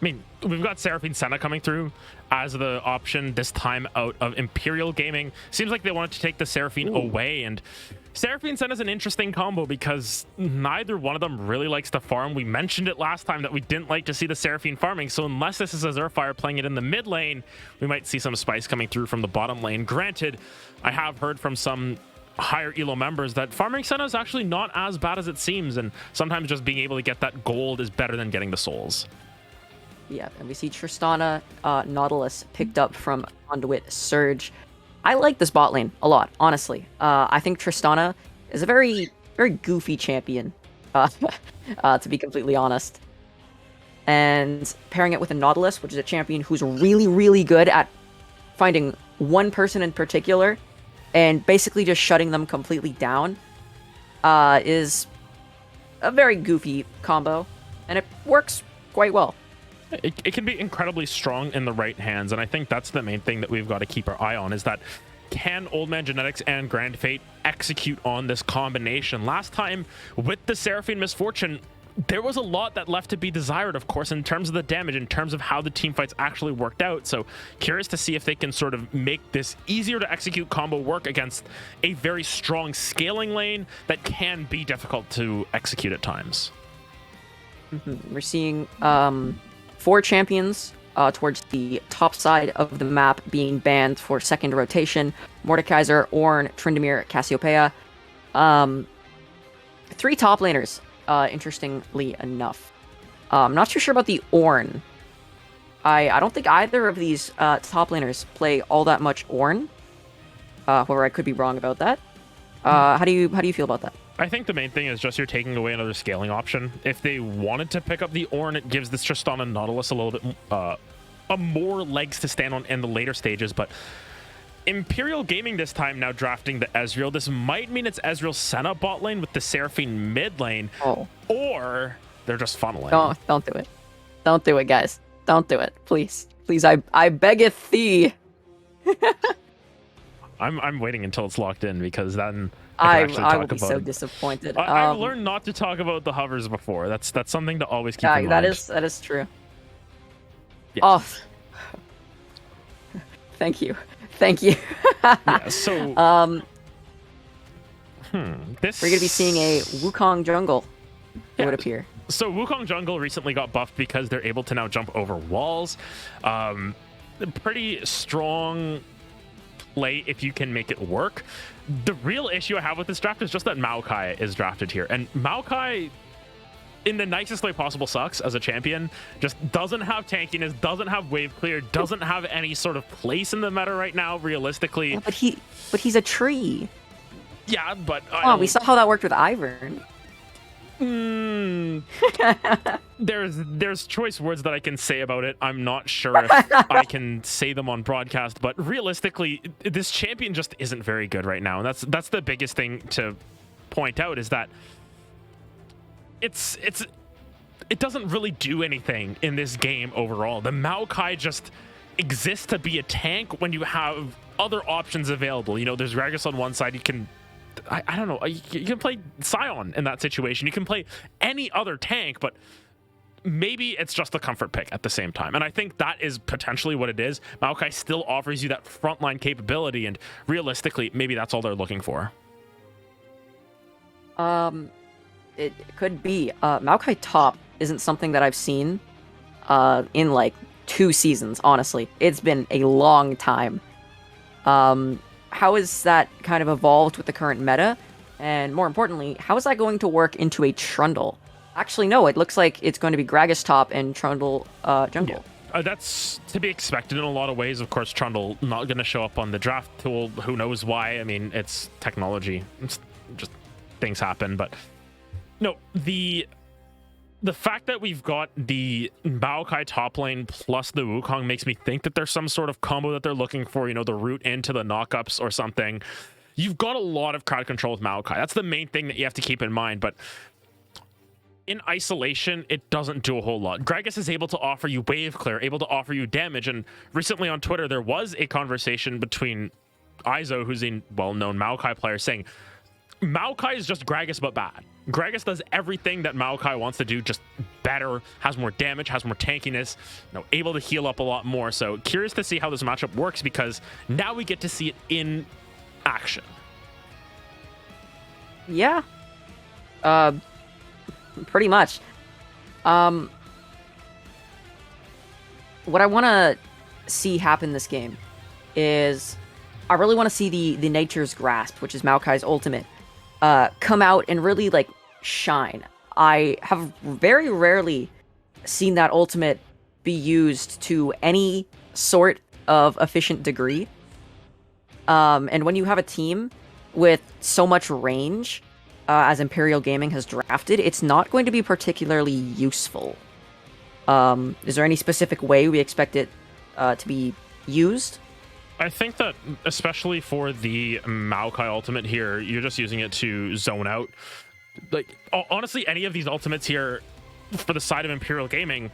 I mean, we've got Seraphine Senna coming through as the option this time out of Imperial Gaming. Seems like they wanted to take the Seraphine away, and Seraphine Senna is an interesting combo because neither one of them really likes to farm. We mentioned it last time that we didn't like to see the Seraphine farming, so unless this is Azurfire playing it in the mid lane, we might see some spice coming through from the bottom lane. Granted, I have heard from some higher elo members that farming Senna is actually not as bad as it seems, and sometimes just being able to get that gold is better than getting the souls. Yeah, and we see Tristana Nautilus picked up from Conduit Surge. I like this bot lane a lot, honestly. I think Tristana is a very, very goofy champion, to be completely honest. And pairing it with a Nautilus, which is a champion who's really, really good at finding one person in particular and basically just shutting them completely down, is a very goofy combo, and it works quite well. It can be incredibly strong in the right hands, and I think that's the main thing that we've got to keep our eye on, is that can Old Man Genetics and Grand Fate execute on this combination? Last time with the Seraphine Misfortune, there was a lot that left to be desired, of course, in terms of the damage, in terms of how the team fights actually worked out. So curious to see if they can sort of make this easier to execute combo work against a very strong scaling lane that can be difficult to execute at times. We're seeing 4 champions towards the top side of the map being banned for second rotation. Mordekaiser, Ornn, Tryndamere, Cassiopeia. 3 top laners, interestingly enough. I'm not too sure about the Ornn. I don't think either of these top laners play all that much Ornn. However, I could be wrong about that. How do you feel about that? I think the main thing is just you're taking away another scaling option. If they wanted to pick up the Ornn, it gives this Tristana Nautilus a little bit more legs to stand on in the later stages. But Imperial Gaming this time now drafting the Ezreal. This might mean it's Ezreal Senna bot lane with the Seraphine mid lane. Oh. Or they're just funneling. Don't do it. Don't do it, guys. Don't do it. Please. Please, I beggeth thee. I'm waiting until it's locked in, because then I will be so disappointed. I've learned not to talk about the hovers before. That's something to always keep in mind. That is true. Yes. Oh, thank you. Yeah, so this we're gonna be seeing a Wukong jungle. It would appear. So Wukong jungle recently got buffed because they're able to now jump over walls. Pretty strong play if you can make it work. The real issue I have with this draft is just that Maokai is drafted here, and Maokai, in the nicest way possible, sucks as a champion. Just doesn't have tankiness, doesn't have wave clear, doesn't have any sort of place in the meta right now, realistically. Yeah, but he's a tree. Yeah, but we saw how that worked with Ivern. There's choice words that I can say about it. I'm not sure if I can say them on broadcast, but realistically, this champion just isn't very good right now, and that's the biggest thing to point out, is that it doesn't really do anything in this game overall. The Maokai just exists to be a tank when you have other options available. You know, there's Gragas on one side. You can, I don't know, you can play Scion in that situation. You can play any other tank, but maybe it's just a comfort pick at the same time. And I think that is potentially what it is. Maokai still offers you that frontline capability, and realistically, maybe that's all they're looking for. It could be. Maokai top isn't something that I've seen in like 2 seasons, honestly. It's been a long time. How is that kind of evolved with the current meta? And more importantly, how is that going to work into a Trundle? Actually, no, it looks like it's going to be Gragas top and Trundle jungle. Yeah. That's to be expected in a lot of ways. Of course, Trundle not going to show up on the draft tool. Who knows why? I mean, it's technology. It's just things happen, but no, the fact that we've got the Maokai top lane plus the Wukong makes me think that there's some sort of combo that they're looking for, you know, the route into the knockups or something. You've got a lot of crowd control with Maokai. That's the main thing that you have to keep in mind, but in isolation, it doesn't do a whole lot. Gragas is able to offer you wave clear, able to offer you damage, and recently on Twitter, there was a conversation between Izo, who's a well-known Maokai player, saying Maokai is just Gragas, but bad. Gragas does everything that Maokai wants to do, just better, has more damage, has more tankiness, you know, able to heal up a lot more. So curious to see how this matchup works, because now we get to see it in action. Yeah. Pretty much. What I want to see happen this game is I really want to see the Nature's Grasp, which is Maokai's ultimate, come out and really like shine. I have very rarely seen that ultimate be used to any sort of efficient degree. And when you have a team with so much range, as Imperial Gaming has drafted, it's not going to be particularly useful. Is there any specific way we expect it to be used? I think that especially for the Maokai ultimate here, you're just using it to zone out. Like honestly, any of these ultimates here for the side of Imperial Gaming,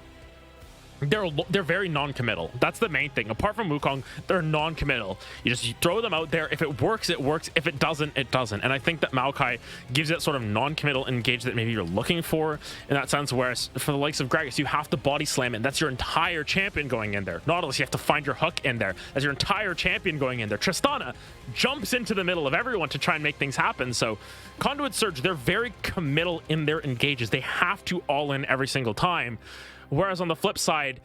they're very non-committal. That's the main thing. Apart from Wukong, they're non-committal. You just throw them out there. If it works, it works. If it doesn't, it doesn't. And I think that Maokai gives that sort of non-committal engage that maybe you're looking for in that sense. Whereas for the likes of Gragas, you have to body slam it. That's your entire champion going in there. Nautilus, you have to find your hook in there. That's your entire champion going in there. Tristana jumps into the middle of everyone to try and make things happen. So Conduit Surge, they're very committal in their engages. They have to all in every single time. Whereas on the flip side,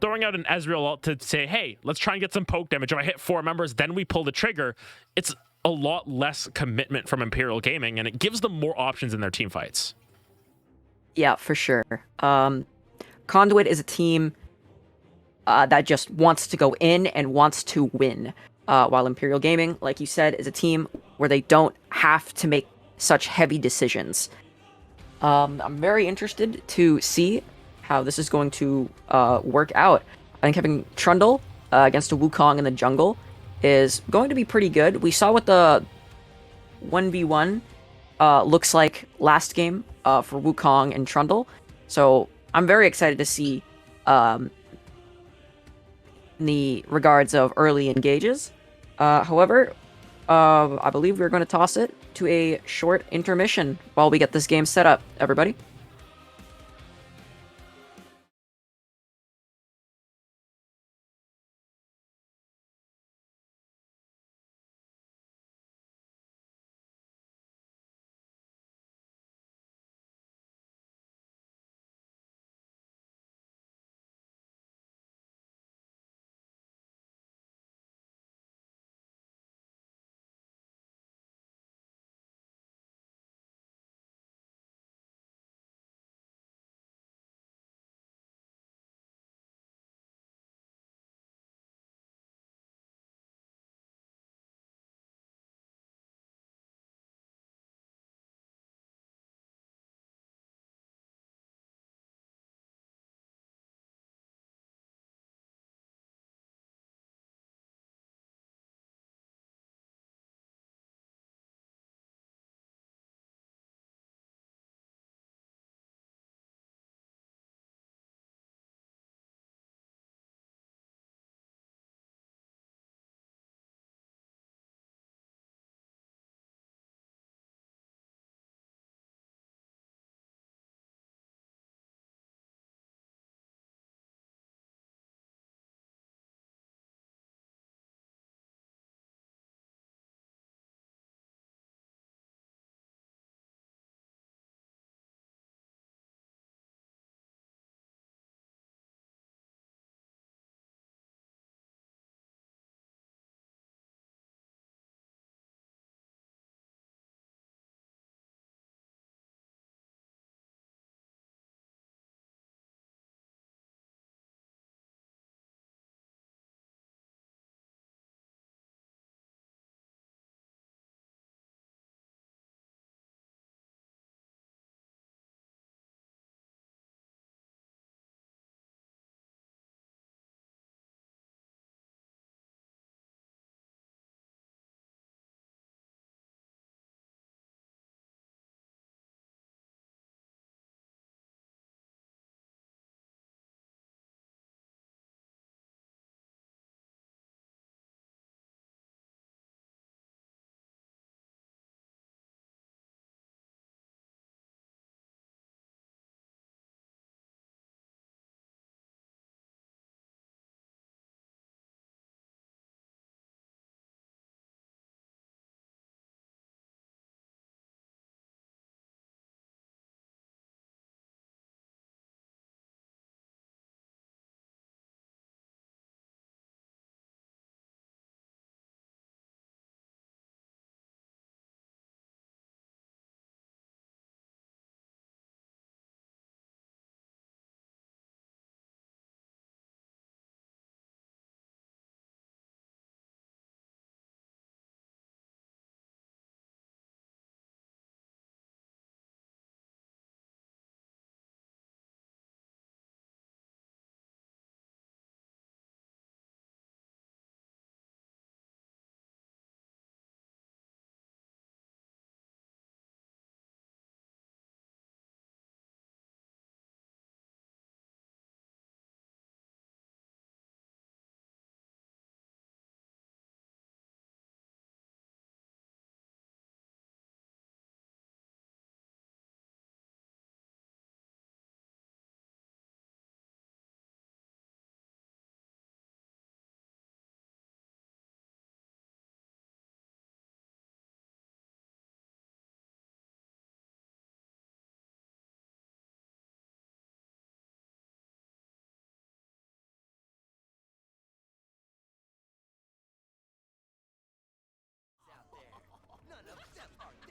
throwing out an Ezreal ult to say, hey, let's try and get some poke damage. If I hit 4 members, then we pull the trigger. It's a lot less commitment from Imperial Gaming, and it gives them more options in their team fights. Yeah, for sure. Conduit is a team that just wants to go in and wants to win. While Imperial Gaming, like you said, is a team where they don't have to make such heavy decisions. I'm very interested to see how this is going to work out. I think having Trundle against a Wukong in the jungle is going to be pretty good. We saw what the 1v1 looks like last game for Wukong and Trundle. So I'm very excited to see in the regards of early engages. However, I believe we're going to toss it to a short intermission while we get this game set up, everybody.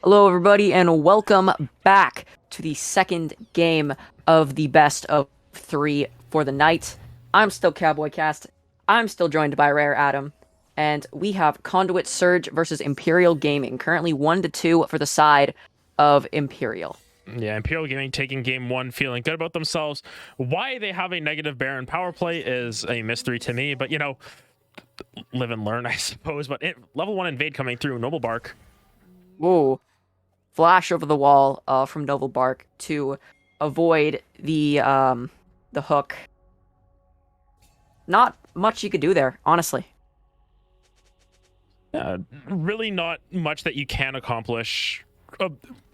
Hello, everybody, and welcome back to the second game of the best of three for the night. I'm still Cowboy Cast. I'm still joined by Rare Adam, and we have Conduit Surge versus Imperial Gaming, currently 1-2 for the side of Imperial. Yeah, Imperial Gaming taking game one, feeling good about themselves. Why they have a negative Baron power play is a mystery to me, but live and learn, I suppose. But level 1 invade coming through, Noble Bark. Whoa. Flash over the wall from Noble Bark to avoid the hook. Not much you could do there, honestly. Really not much that you can accomplish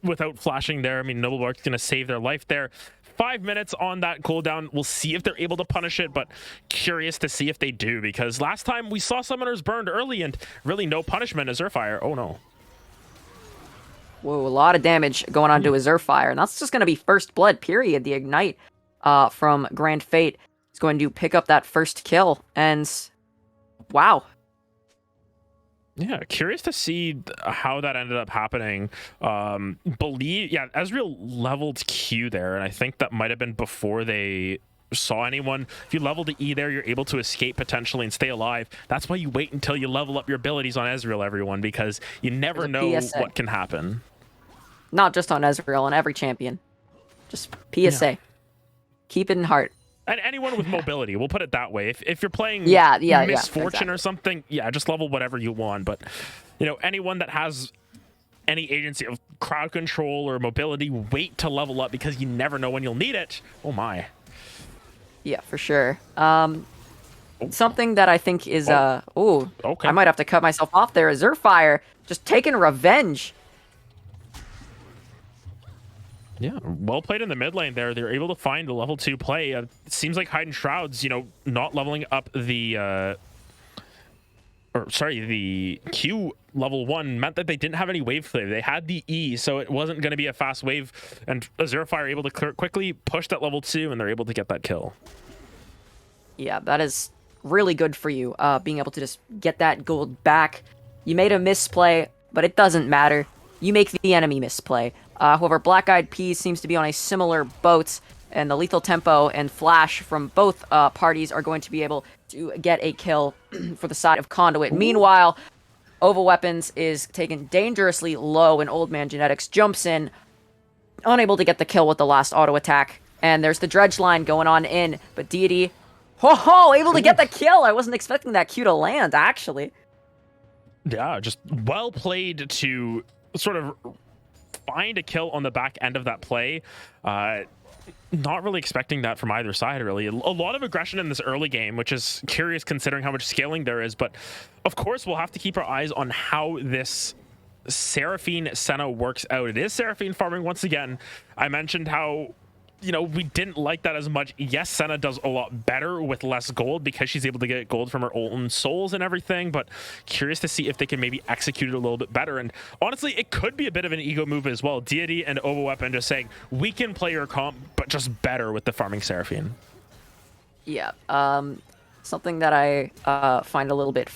without flashing there. I mean, Noble Bark's going to save their life there. 5 minutes on that cooldown. We'll see if they're able to punish it, but curious to see if they do, because last time we saw summoners burned early and really no punishment as Zerfire. Oh no. Whoa, a lot of damage going on to a Zerfire, and that's just going to be first blood, period. The Ignite from Grand Fate is going to pick up that first kill, and wow. Yeah, curious to see how that ended up happening. Ezreal leveled Q there, and I think that might have been before they saw anyone. If you level to E there, you're able to escape potentially and stay alive. That's why you wait until you level up your abilities on Ezreal, everyone, because you never know what can happen. Not just on Ezreal, on every champion. Just PSA. Yeah. Keep it in heart. And anyone with mobility, we'll put it that way. If you're playing Misfortune exactly. or something, just level whatever you want. But, anyone that has any agency of crowd control or mobility, wait to level up because you never know when you'll need it. Oh, my. Yeah, for sure. Something that I think is, okay. I might have to cut myself off there. Zerfire just taking revenge. Yeah, well played in the mid lane there. They're able to find the level 2 play. It seems like Hidden Shrouds, not leveling up the Q level 1 meant that they didn't have any wave clear. They had the E, so it wasn't going to be a fast wave. And Zerfire able to quickly push that level 2, and they're able to get that kill. Yeah, that is really good for you, being able to just get that gold back. You made a misplay, but it doesn't matter. You make the enemy misplay. However, Black Eyed Peas seems to be on a similar boat, and the lethal tempo and flash from both parties are going to be able to get a kill for the side of Conduit. Ooh. Meanwhile, Ova Weapons is taken dangerously low, and Old Man Genetics jumps in, unable to get the kill with the last auto attack. And there's the dredge line going on in, but Deity, able to get the kill! I wasn't expecting that Q to land, actually. Yeah, just well played to sort of find a kill on the back end of that play. Not really expecting that from either side, really. A lot of aggression in this early game, which is curious considering how much scaling there is. But of course, we'll have to keep our eyes on how this Seraphine Senna works out. It is Seraphine farming once again. I mentioned how we didn't like that as much. Yes, Senna does a lot better with less gold because she's able to get gold from her own souls and everything, but curious to see if they can maybe execute it a little bit better. And honestly, it could be a bit of an ego move as well. Deity and Ova Weapon just saying, we can play your comp, but just better with the farming Seraphine. Yeah, something that I find a little bit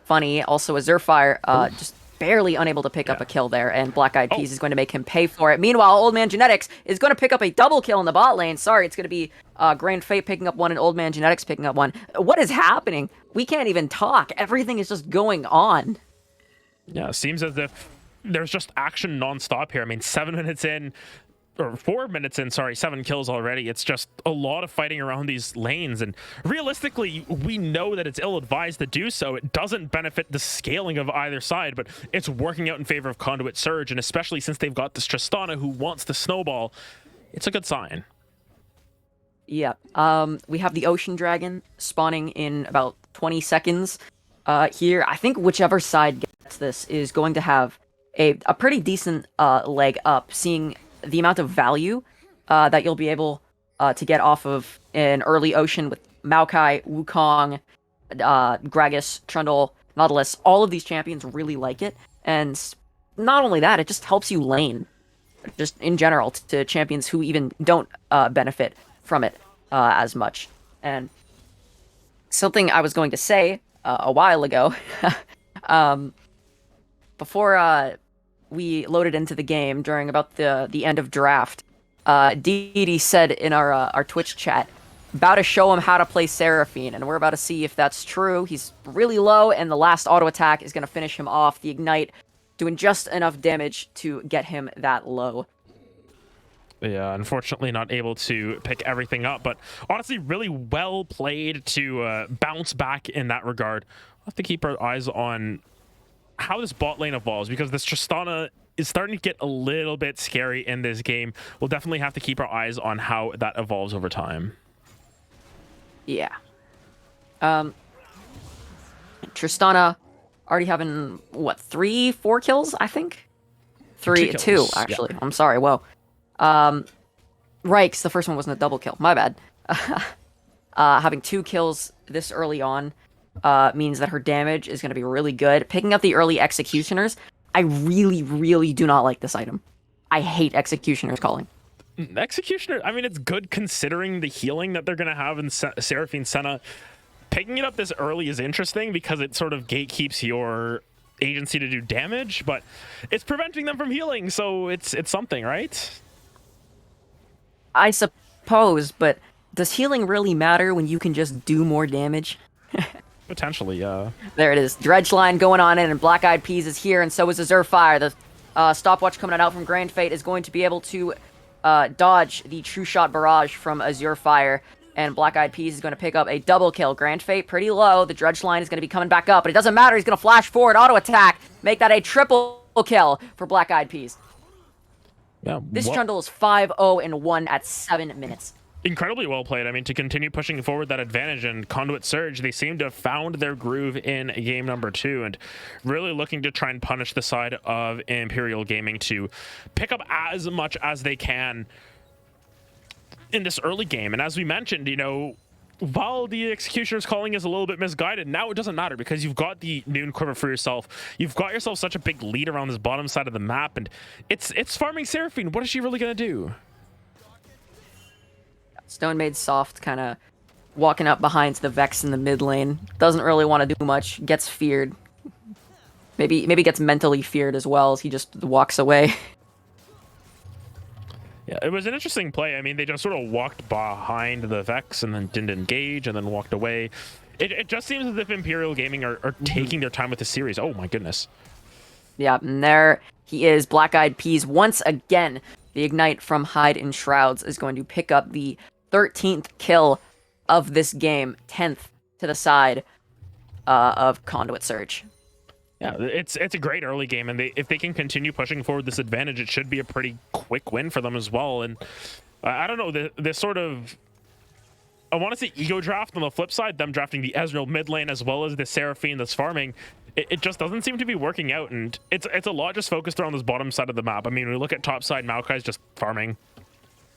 funny, also a Zerfire, just barely unable to pick up a kill there, and Black Eyed Peas is going to make him pay for it. Meanwhile, Old Man Genetics is going to pick up a double kill in the bot lane. Sorry, it's going to be Grand Fate picking up one and Old Man Genetics picking up one. What is happening? We can't even talk. Everything is just going on. Yeah, seems as if there's just action non-stop here. I mean, 7 minutes in, or 4 minutes in, sorry, 7 kills already. It's just a lot of fighting around these lanes, and realistically, we know that it's ill-advised to do so. It doesn't benefit the scaling of either side, but it's working out in favor of Conduit Surge, and especially since they've got this Tristana who wants to snowball, it's a good sign. Yeah, we have the Ocean Dragon spawning in about 20 seconds here. I think whichever side gets this is going to have a pretty decent leg up, seeing the amount of value that you'll be able to get off of an early Ocean with Maokai, Wukong, Gragas, Trundle, Nautilus. All of these champions really like it, and not only that, it just helps you lane, just in general, to champions who even don't benefit from it as much. And something I was going to say a while ago, before we loaded into the game during about the end of draft, Dee said in our Twitch chat, about to show him how to play Seraphine, and we're about to see if that's true. He's really low, and the last auto attack is going to finish him off. The Ignite doing just enough damage to get him that low. Yeah, unfortunately not able to pick everything up, but honestly really well played to bounce back in that regard. We'll have to keep our eyes on how this bot lane evolves, because this Tristana is starting to get a little bit scary in this game. We'll definitely have to keep our eyes on how that evolves over time. Yeah. Tristana already having, what, 3-4 kills, I think? Two, actually. Yeah. I'm sorry, whoa. Right, 'cause the first one wasn't a double kill. My bad. Having 2 kills this early on means that her damage is going to be really good. Picking up the early Executioners, I really, really do not like this item. I hate Executioner's calling. Executioner, I mean, it's good considering the healing that they're going to have in Seraphine Senna. Picking it up this early is interesting because it sort of gatekeeps your agency to do damage, but it's preventing them from healing, so it's something, right? I suppose, but does healing really matter when you can just do more damage? Potentially, yeah. There it is. Dredge line going on in, and Black Eyed Peas is here, and so is Azure Fire. The stopwatch coming out from Grand Fate is going to be able to dodge the True Shot Barrage from Azure Fire, and Black Eyed Peas is going to pick up a double kill. Grand Fate pretty low. The Dredge line is going to be coming back up, but it doesn't matter. He's going to flash forward, auto attack, make that a triple kill for Black Eyed Peas. Yeah, this Trundle is 5-0-1 at 7 minutes. Incredibly well played. I mean, to continue pushing forward that advantage, and Conduit Surge, they seem to have found their groove in game number 2 and really looking to try and punish the side of Imperial Gaming to pick up as much as they can in this early game. And as we mentioned, you know, while the Executioner's calling is a little bit misguided, now it doesn't matter because you've got the Noon Quiver for yourself. You've got yourself such a big lead around this bottom side of the map, and it's farming Seraphine. What is she really going to do? Stone Maid Soft kind of walking up behind the Vex in the mid lane. Doesn't really want to do much. Gets feared. Maybe gets mentally feared as well as he just walks away. Yeah, it was an interesting play. I mean, they just sort of walked behind the Vex and then didn't engage and then walked away. It just seems as if Imperial Gaming are taking their time with the series. Oh my goodness. Yeah, and there he is. Black Eyed Peas once again. The Ignite from Hide in Shrouds is going to pick up the 13th kill of this game, 10th to the side of Conduit Surge. Yeah, it's a great early game, and if they can continue pushing forward this advantage, it should be a pretty quick win for them as well. And I don't know, this sort of, I want to say ego draft on the flip side, them drafting the Ezreal mid lane as well as the Seraphine that's farming, it just doesn't seem to be working out, and it's a lot just focused around this bottom side of the map. I mean, we look at top side, Maokai's just farming.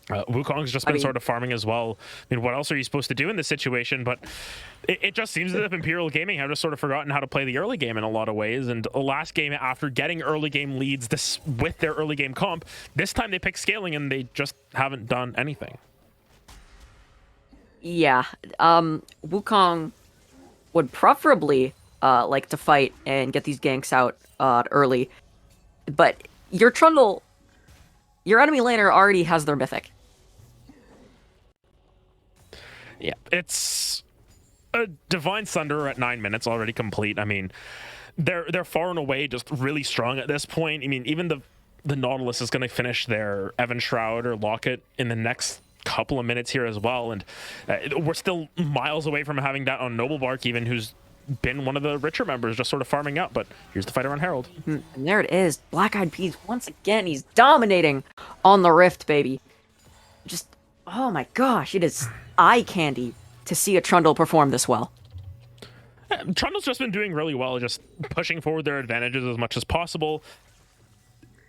Wukong's just been sort of farming as well. I mean, what else are you supposed to do in this situation? But it just seems as if Imperial Gaming have just sort of forgotten how to play the early game in a lot of ways. And the last game, after getting early game leads with their early game comp, this time they pick scaling and they just haven't done anything. Yeah, Wukong would preferably like to fight and get these ganks out early, but your Trundle, your enemy laner already has their mythic. Yeah, it's a Divine Thunder at 9 minutes already complete. I mean, they're far and away just really strong at this point. I mean, even the Nautilus is going to finish their Evan Shroud or Locket in the next couple of minutes here as well, and we're still miles away from having that on Noblebark, even, who's been one of the richer members, just sort of farming up. But here's the fighter on Herald. And there it is. Black Eyed Peas once again. He's dominating on the Rift, baby. Just, oh my gosh, it is eye candy to see a Trundle perform this well. Trundle's just been doing really well, just pushing forward their advantages as much as possible.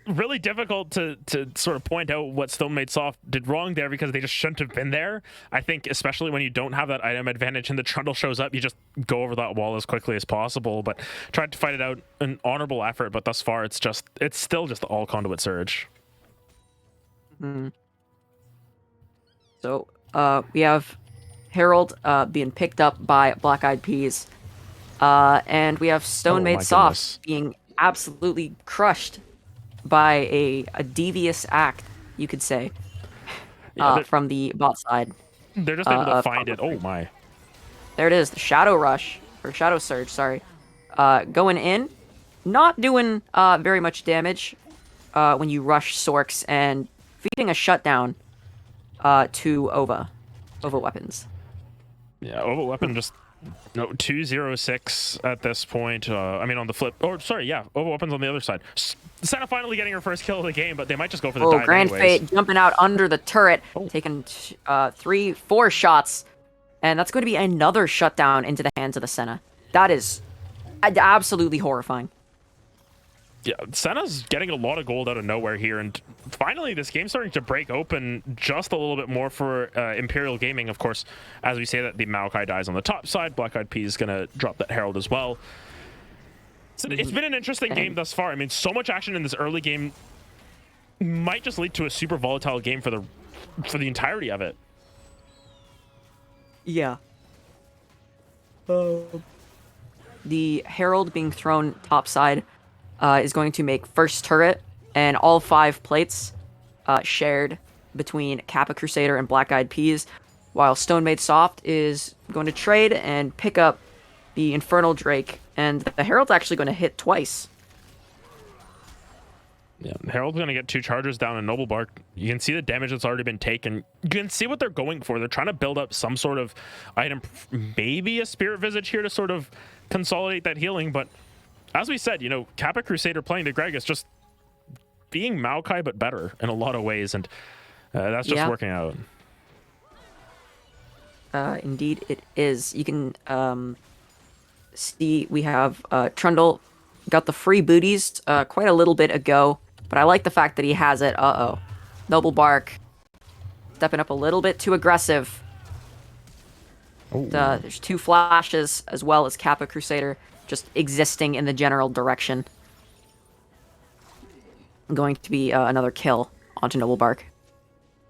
Really difficult to sort of point out what Stone Maid Soft did wrong there, because they just shouldn't have been there. I think especially when you don't have that item advantage and the Trundle shows up, you just go over that wall as quickly as possible. But tried to fight it out, an honorable effort, but thus far it's still just all Conduit Surge. So we have Herald being picked up by Black Eyed Peas, and we have Stone Maid Soft being absolutely crushed by a devious act, you could say, Yeah, from the bot side they're just able to of find it. Conduit. Oh my. There it is, the Shadow Rush, or Shadow Surge, sorry. Going in, not doing very much damage when you rush Sorks, and feeding a shutdown to Ova weapons. Yeah, Ovo Weapon just 206 at this point. I mean, on the flip. Or, sorry, yeah, Ovo Weapon's on the other side. Senna finally getting her first kill of the game, but they might just go for the Oh, dive Grand anyways. Fate jumping out under the turret, Oh. taking 3-4 shots, and that's going to be another shutdown into the hands of the Senna. That is absolutely horrifying. Yeah, Senna's getting a lot of gold out of nowhere here, and finally this game's starting to break open just a little bit more for Imperial Gaming. Of course, as we say that the Maokai dies on the top side, Black Eyed Peas is going to drop that Herald as well. So it's been an interesting game thus far. I mean, so much action in this early game might just lead to a super volatile game for the entirety of it. Yeah. The Herald being thrown topside is going to make first turret, and all 5 plates shared between Kappa Crusader and Black Eyed Peas, while Stone Made Soft is going to trade and pick up the Infernal Drake, and the Herald's actually going to hit twice. Yeah, Herald's going to get 2 chargers down in Noble Bark. You can see the damage that's already been taken. You can see what they're going for. They're trying to build up some sort of item, maybe a Spirit Visage here to sort of consolidate that healing, but as we said, Kappa Crusader playing the Gregus just being Maokai but better in a lot of ways, and that's just working out. Indeed, it is. You can see we have Trundle got the free booties quite a little bit ago, but I like the fact that he has it. Uh-oh. Noble Bark stepping up a little bit too aggressive. There's 2 flashes, as well as Kappa Crusader just existing in the general direction. Going to be another kill onto Noble Bark.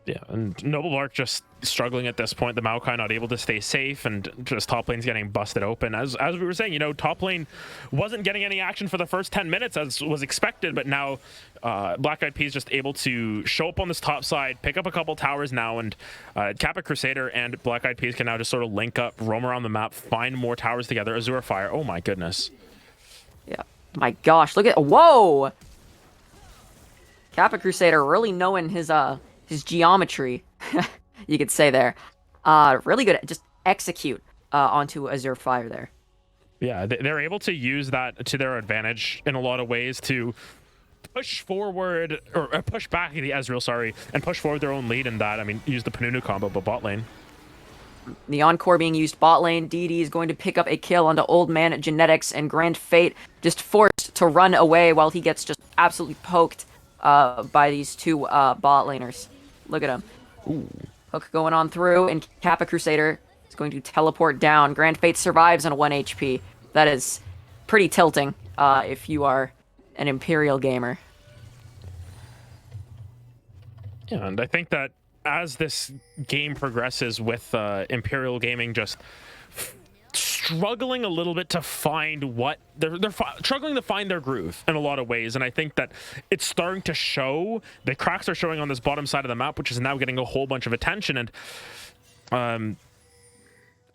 Yeah, and Noble Bark just struggling at this point. The Maokai not able to stay safe, and just top lane's getting busted open. As we were saying, top lane wasn't getting any action for the first 10 minutes as was expected, but now Black Eyed Peas just able to show up on this top side, pick up a couple towers now, and Kappa Crusader and Black Eyed Peas can now just sort of link up, roam around the map, find more towers together. Azure Fire, oh my goodness. Yeah, my gosh, look at, whoa! Kappa Crusader really knowing his geometry, you could say there. Really good at just execute onto Azure Fire there. Yeah, they're able to use that to their advantage in a lot of ways to push forward, or push back the Ezreal, sorry, and push forward their own lead in that. I mean, use the Panunu combo, but bot lane. The Encore being used bot lane. DD is going to pick up a kill onto Old Man Genetics, and Grand Fate just forced to run away while he gets just absolutely poked by these 2 bot laners. Look at him. Ooh. Hook going on through, and Kappa Crusader is going to teleport down. Grand Fate survives on 1 HP. That is pretty tilting if you are an Imperial gamer. Yeah, and I think that as this game progresses with Imperial Gaming just struggling a little bit to find what they're struggling to find their groove in a lot of ways, and I think that it's starting to show. The cracks are showing on this bottom side of the map, which is now getting a whole bunch of attention, and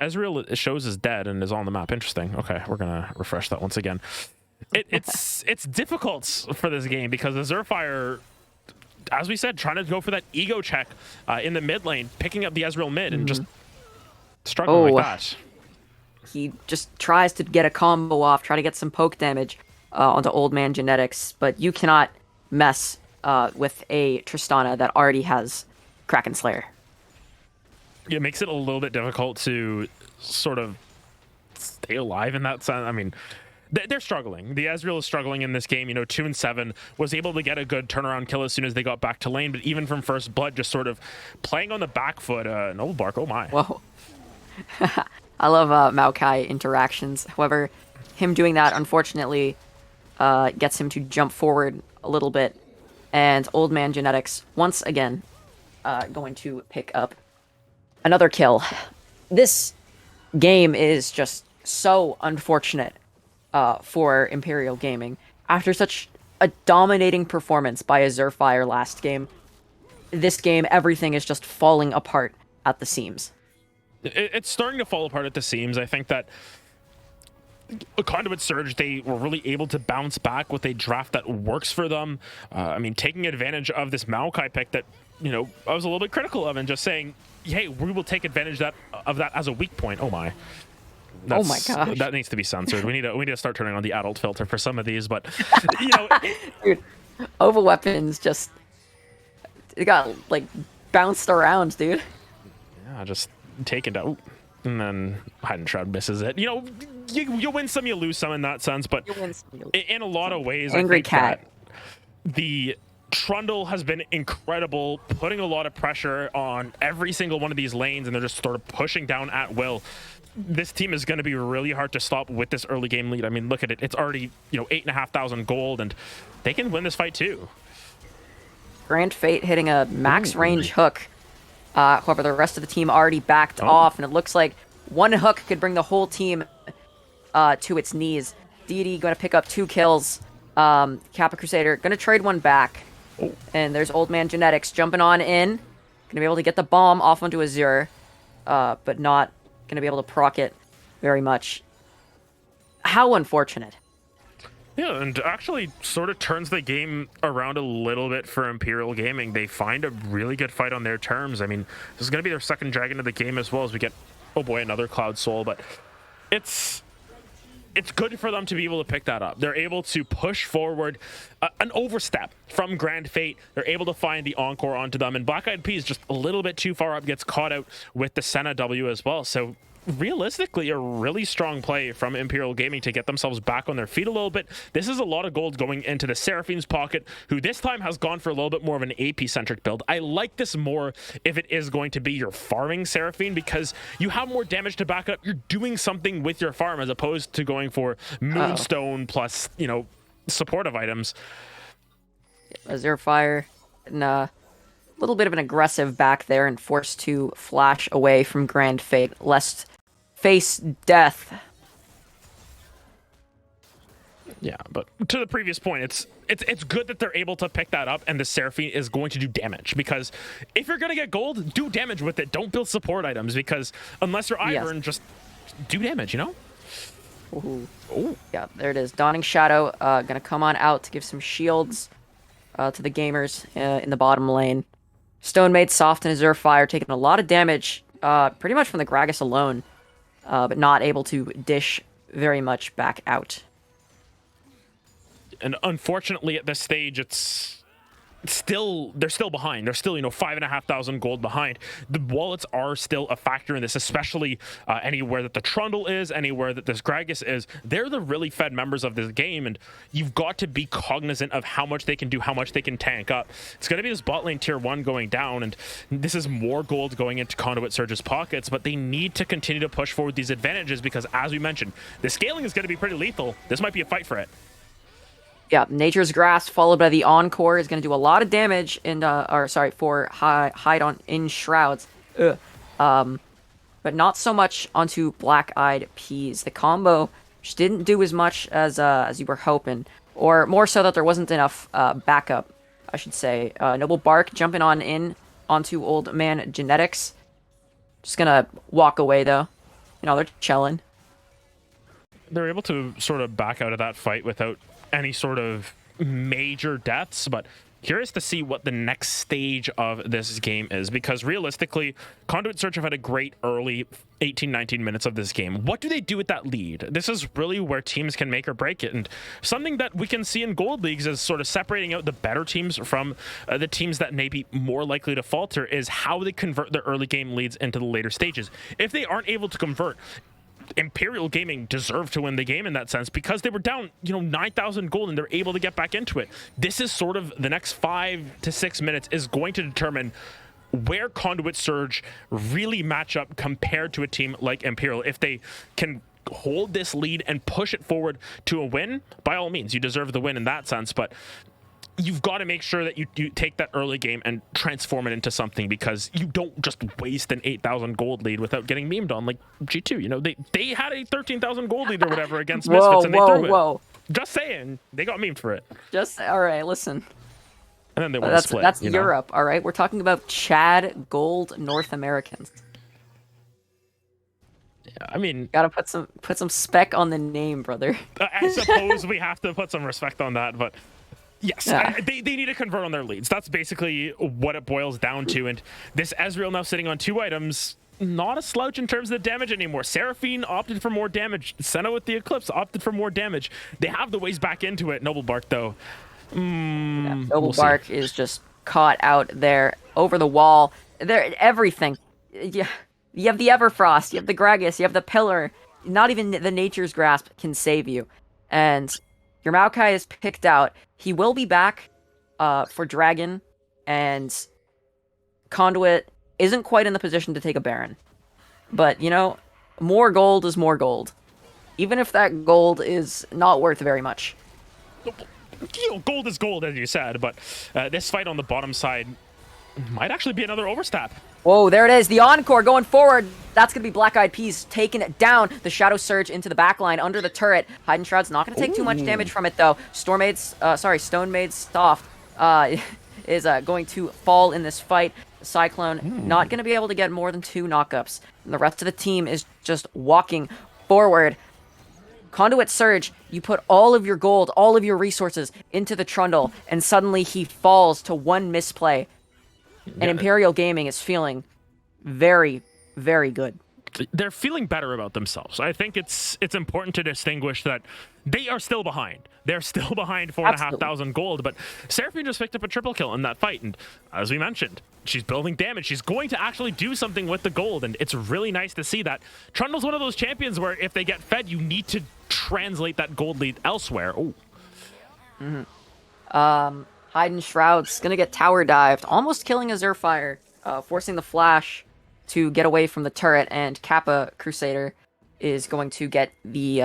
Ezreal, it shows is dead and is on the map. Interesting. Okay, we're gonna refresh that once again. It's difficult for this game because Azure Fire, as we said, trying to go for that ego check in the mid lane, picking up the Ezreal mid and just struggling like that. He just tries to get a combo off, try to get some poke damage onto Old Man Genetics, but you cannot mess with a Tristana that already has Kraken Slayer. It makes it a little bit difficult to sort of stay alive in that sense. I mean, they're struggling. The Ezreal is struggling in this game. 2-7, was able to get a good turnaround kill as soon as they got back to lane, but even from first blood, just sort of playing on the back foot. Noble Bark, oh my. Whoa. I love Maokai interactions. However, him doing that, unfortunately, gets him to jump forward a little bit. And Old Man Genetics, once again, going to pick up another kill. This game is just so unfortunate for Imperial Gaming. After such a dominating performance by Azurfire last game. This game, everything is just falling apart at the seams. It's starting to fall apart at the seams. I think that a Conduit Surge, they were really able to bounce back with a draft that works for them. I mean, taking advantage of this Maokai pick that, you know, I was a little bit critical of, and just saying, hey, we will take advantage of that as a weak point. Oh my. Oh my gosh. That needs to be censored. We need to start turning on the adult filter for some of these, but you know, Dude, Ova Weapons just, it got like bounced around, dude. yeah, just take it out. And then Hidden Shroud misses it. You know, you win some, you lose some in that sense, but in a lot of ways, Angry I think cat. that the Trundle has been incredible, putting a lot of pressure on every single one of these lanes, and they're just sort of pushing down at will. This team is going to be really hard to stop with this early game lead. I mean, look at it. It's already, you know, 8,500 gold, and they can win this fight too. Grand Fate hitting a max range hook. However, the rest of the team already backed off, and it looks like one hook could bring the whole team to its knees. Deity going to pick up 2 kills. Kappa Crusader going to trade one back. And there's Old Man Genetics jumping on in. Going to be able to get the bomb off onto Azure, but not going to be able to proc it very much. How unfortunate. Yeah, and actually sort of turns the game around a little bit for Imperial Gaming. They find a really good fight on their terms. I mean, this is going to be their second dragon of the game as well as we get, oh boy, another Cloud Soul, but it's good for them to be able to pick that up. They're able to push forward an overstep from Grand Fate. They're able to find the Encore onto them, and Black Eyed Peas just a little bit too far up, gets caught out with the Senna W as well. So realistically, a really strong play from Imperial Gaming to get themselves back on their feet a little bit. This is a lot of gold going into the Seraphine's pocket, who this time has gone for a little bit more of an AP-centric build. I like this more if it is going to be your farming Seraphine, because you have more damage to back up. You're doing something with your farm as opposed to going for Moonstone plus, you know, supportive items. Azurfire and a little bit of an aggressive back there and forced to flash away from Grand Fate, lest face death. Yeah, but to the previous point, it's good that they're able to pick that up, and the Seraphine is going to do damage, because if you're going to get gold, do damage with it. Don't build support items, because unless you're Ivern, just do damage, you know? Ooh. Yeah, there it is. Dawning Shadow gonna come on out to give some shields to the gamers in the bottom lane. Stone Maid, Soft, and Azurfire taking a lot of damage pretty much from the Gragas alone, but not able to dish very much back out. And unfortunately, at this stage, they're still behind. They're still, you know, 5,500 gold behind. The wallets are still a factor in this, especially anywhere that the Trundle is, anywhere that this Gragas is. They're the really fed members of this game, and you've got to be cognizant of how much they can do, how much they can tank up. It's going to be this bot lane tier 1 going down, and this is more gold going into Conduit Surge's pockets, but they need to continue to push forward these advantages, because as we mentioned, the scaling is going to be pretty lethal. This might be a fight for it. Yeah, Nature's Grasp followed by the Encore is going to do a lot of damage for hide on in Shrouds. But not so much onto Black Eyed Peas. The combo just didn't do as much as you were hoping, or more so that there wasn't enough backup, I should say. Noble Bark jumping on in onto Old Man Genetics. Just gonna walk away though. You know, they're chilling. They're able to sort of back out of that fight without any sort of major deaths, but curious to see what the next stage of this game is, because realistically, Conduit Search have had a great early 18-19 minutes of this game. What do they do with that lead? This is really where teams can make or break it, and something that we can see in gold leagues is sort of separating out the better teams from the teams that may be more likely to falter is how they convert their early game leads into the later stages. If they aren't able to convert, Imperial Gaming deserved to win the game in that sense, because they were down, you know, 9,000 gold and they're able to get back into it. This is sort of the next 5 to 6 minutes is going to determine where Conduit Surge really match up compared to a team like Imperial. If they can hold this lead and push it forward to a win, by all means, you deserve the win in that sense, but you've got to make sure that you take that early game and transform it into something, because you don't just waste an 8,000 gold lead without getting memed on like G2. You know, they had a 13,000 gold lead or whatever against Misfits, and they threw it. Just saying, they got memed for it, Just all right. Listen, and then they want to split. that's you know? Europe. All right, we're talking about Chad Gold North Americans. I mean, Gotta put some spec on the name, brother. I suppose we have to put some respect on that, but yes, Yeah. they need to convert on their leads. That's basically what it boils down to. And this Ezreal now sitting on 2 items, not a slouch in terms of the damage anymore. Seraphine opted for more damage. Senna with the Eclipse opted for more damage. They have the ways back into it. Noble Bark, though. Noble Bark is just caught out there over the wall. There, everything. Yeah, you have the Everfrost, you have the Gragas, you have the Pillar. Not even the Nature's Grasp can save you. And your Maokai is picked out. He will be back for Dragon, and Conduit isn't quite in the position to take a Baron. But, you know, more gold is more gold. Even if that gold is not worth very much. You know, gold is gold, as you said, but this fight on the bottom side might actually be another overstep. Whoa, there it is. The Encore going forward. That's going to be Black Eyed Peas taking it down. The Shadow Surge into the backline under the turret. Hidden Shroud's not going to take too much damage from it, though. Stone Maid's Soft is going to fall in this fight. Cyclone not going to be able to get more than 2 knockups. And the rest of the team is just walking forward. Conduit Surge, you put all of your gold, all of your resources into the Trundle, and suddenly he falls to 1 misplay. And Imperial Gaming is feeling very, very good. They're feeling better about themselves. I think it's important to distinguish that they are still behind. They're still behind 4,500 gold, but Seraphine just picked up a triple kill in that fight, and as we mentioned, she's building damage. She's going to actually do something with the gold, and it's really nice to see that. Trundle's one of those champions where if they get fed, you need to translate that gold lead elsewhere. Oh. Hidden Shroud's gonna get tower dived, almost killing a Zerfire, forcing the Flash to get away from the turret, and Kappa Crusader is going to get the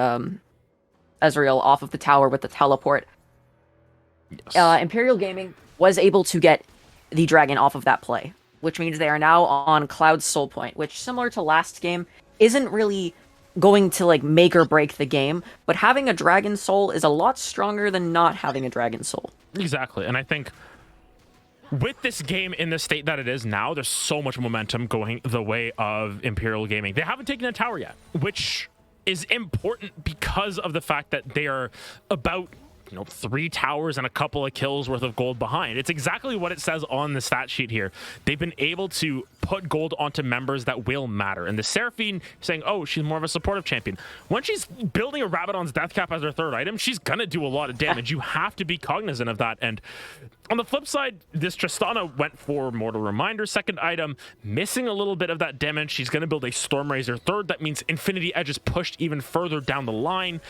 Ezreal off of the tower with the teleport. Yes. Imperial Gaming was able to get the dragon off of that play, which means they are now on Cloud's Soul Point, which, similar to last game, isn't really going to like make or break the game, but having a Dragon Soul is a lot stronger than not having a Dragon Soul. Exactly, and I think with this game in the state that it is now, there's so much momentum going the way of Imperial Gaming. They haven't taken a tower yet, which is important because of the fact that they are about 3 towers and a couple of kills worth of gold behind. It's exactly what it says on the stat sheet here. They've been able to put gold onto members that will matter. And the Seraphine saying, oh, she's more of a supportive champion. When she's building a Rabadon's Death Cap as her 3rd item, she's going to do a lot of damage. You have to be cognizant of that. And on the flip side, this Tristana went for Mortal Reminder 2nd item, missing a little bit of that damage. She's going to build a Stormrazor 3rd. That means Infinity Edge is pushed even further down the line.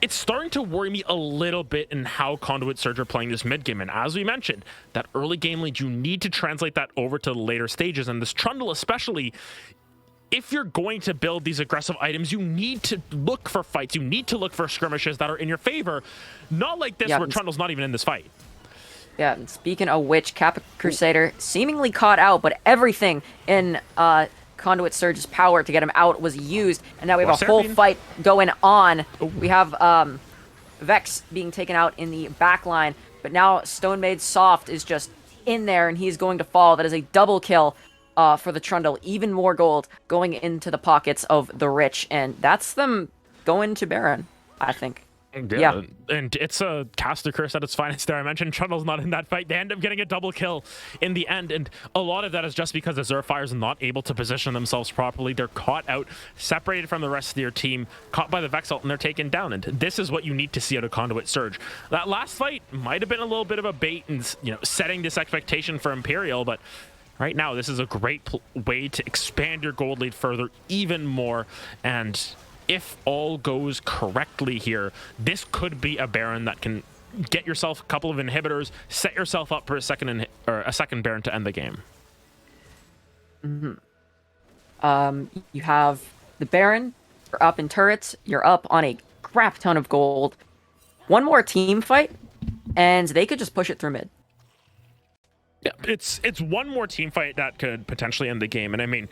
It's starting to worry me a little bit in how Conduit Surge are playing this mid game. And as we mentioned, that early game lead, you need to translate that over to the later stages. And this Trundle especially, if you're going to build these aggressive items, you need to look for fights. You need to look for skirmishes that are in your favor. Not like this where Trundle's not even in this fight. Yeah, and speaking of which, Kappa Crusader seemingly caught out, but everything in Conduit Surge's power to get him out was used, and now we have a whole fight going on. We have Vex being taken out in the back line, but now Stone Maid Soft is just in there, and he's going to fall. That is a double kill for the Trundle. Even more gold going into the pockets of the rich, and that's them going to Baron, I think. Yeah, and it's a caster curse at its finest there. I mentioned Trundle's not in that fight. They end up getting a double kill in the end, and a lot of that is just because the Zerfire's not able to position themselves properly. They're caught out, separated from the rest of their team, caught by the Vex ult, and they're taken down. And this is what you need to see out of Conduit Surge. That last fight might have been a little bit of a bait and setting this expectation for Imperial, but right now this is a great way to expand your gold lead further, even more. And if all goes correctly here, this could be a Baron that can get yourself a couple of inhibitors, set yourself up for a second Baron to end the game. You have the Baron, you're up in turrets, you're up on a crap ton of gold. One more team fight, and they could just push it through mid. Yeah, it's one more team fight that could potentially end the game, and I mean,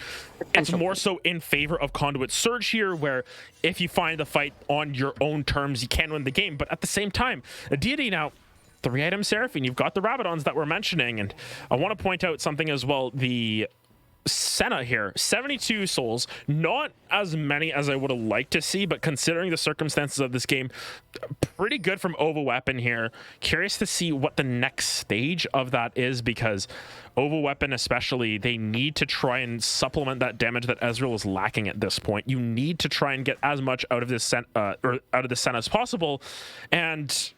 it's more so in favor of Conduit Surge here, where if you find the fight on your own terms, you can win the game. But at the same time, a deity now, 3-item Seraphine, you've got the Rabadons that we're mentioning, and I want to point out something as well. The Senna here, 72 souls, not as many as I would have liked to see, but considering the circumstances of this game, pretty good from Ova Weapon here. Curious to see what the next stage of that is, because Ova Weapon especially, they need to try and supplement that damage that Ezreal is lacking at this point. You need to try and get as much out of this Senna as possible, and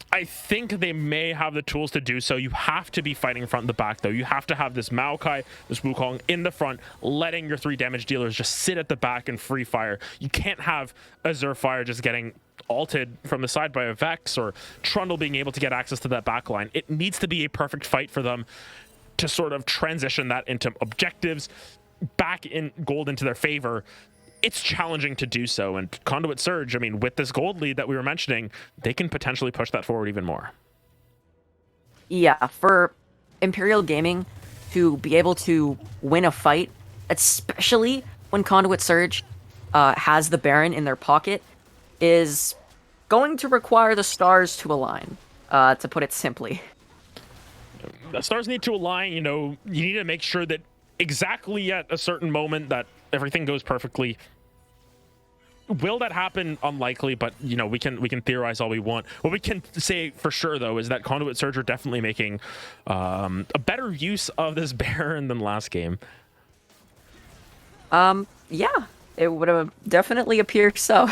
I think they may have the tools to do so. You have to be fighting front and the back, though. You have to have this Maokai, this Wukong in the front, letting your 3 damage dealers just sit at the back and free fire. You can't have Azure Fire just getting ulted from the side by a Vex, or Trundle being able to get access to that back line. It needs to be a perfect fight for them to sort of transition that into objectives, back in gold into their favor. It's challenging to do so, and Conduit Surge, I mean, with this gold lead that we were mentioning, they can potentially push that forward even more. Yeah, for Imperial Gaming to be able to win a fight, especially when Conduit Surge has the Baron in their pocket, is going to require the stars to align, to put it simply. The stars need to align, you know, you need to make sure that exactly at a certain moment that everything goes perfectly. Will that happen? Unlikely, but you know, we can theorize all we want. What we can say for sure, though, is that Conduit Surge are definitely making a better use of this Baron than last game. Yeah, it would have definitely appeared so.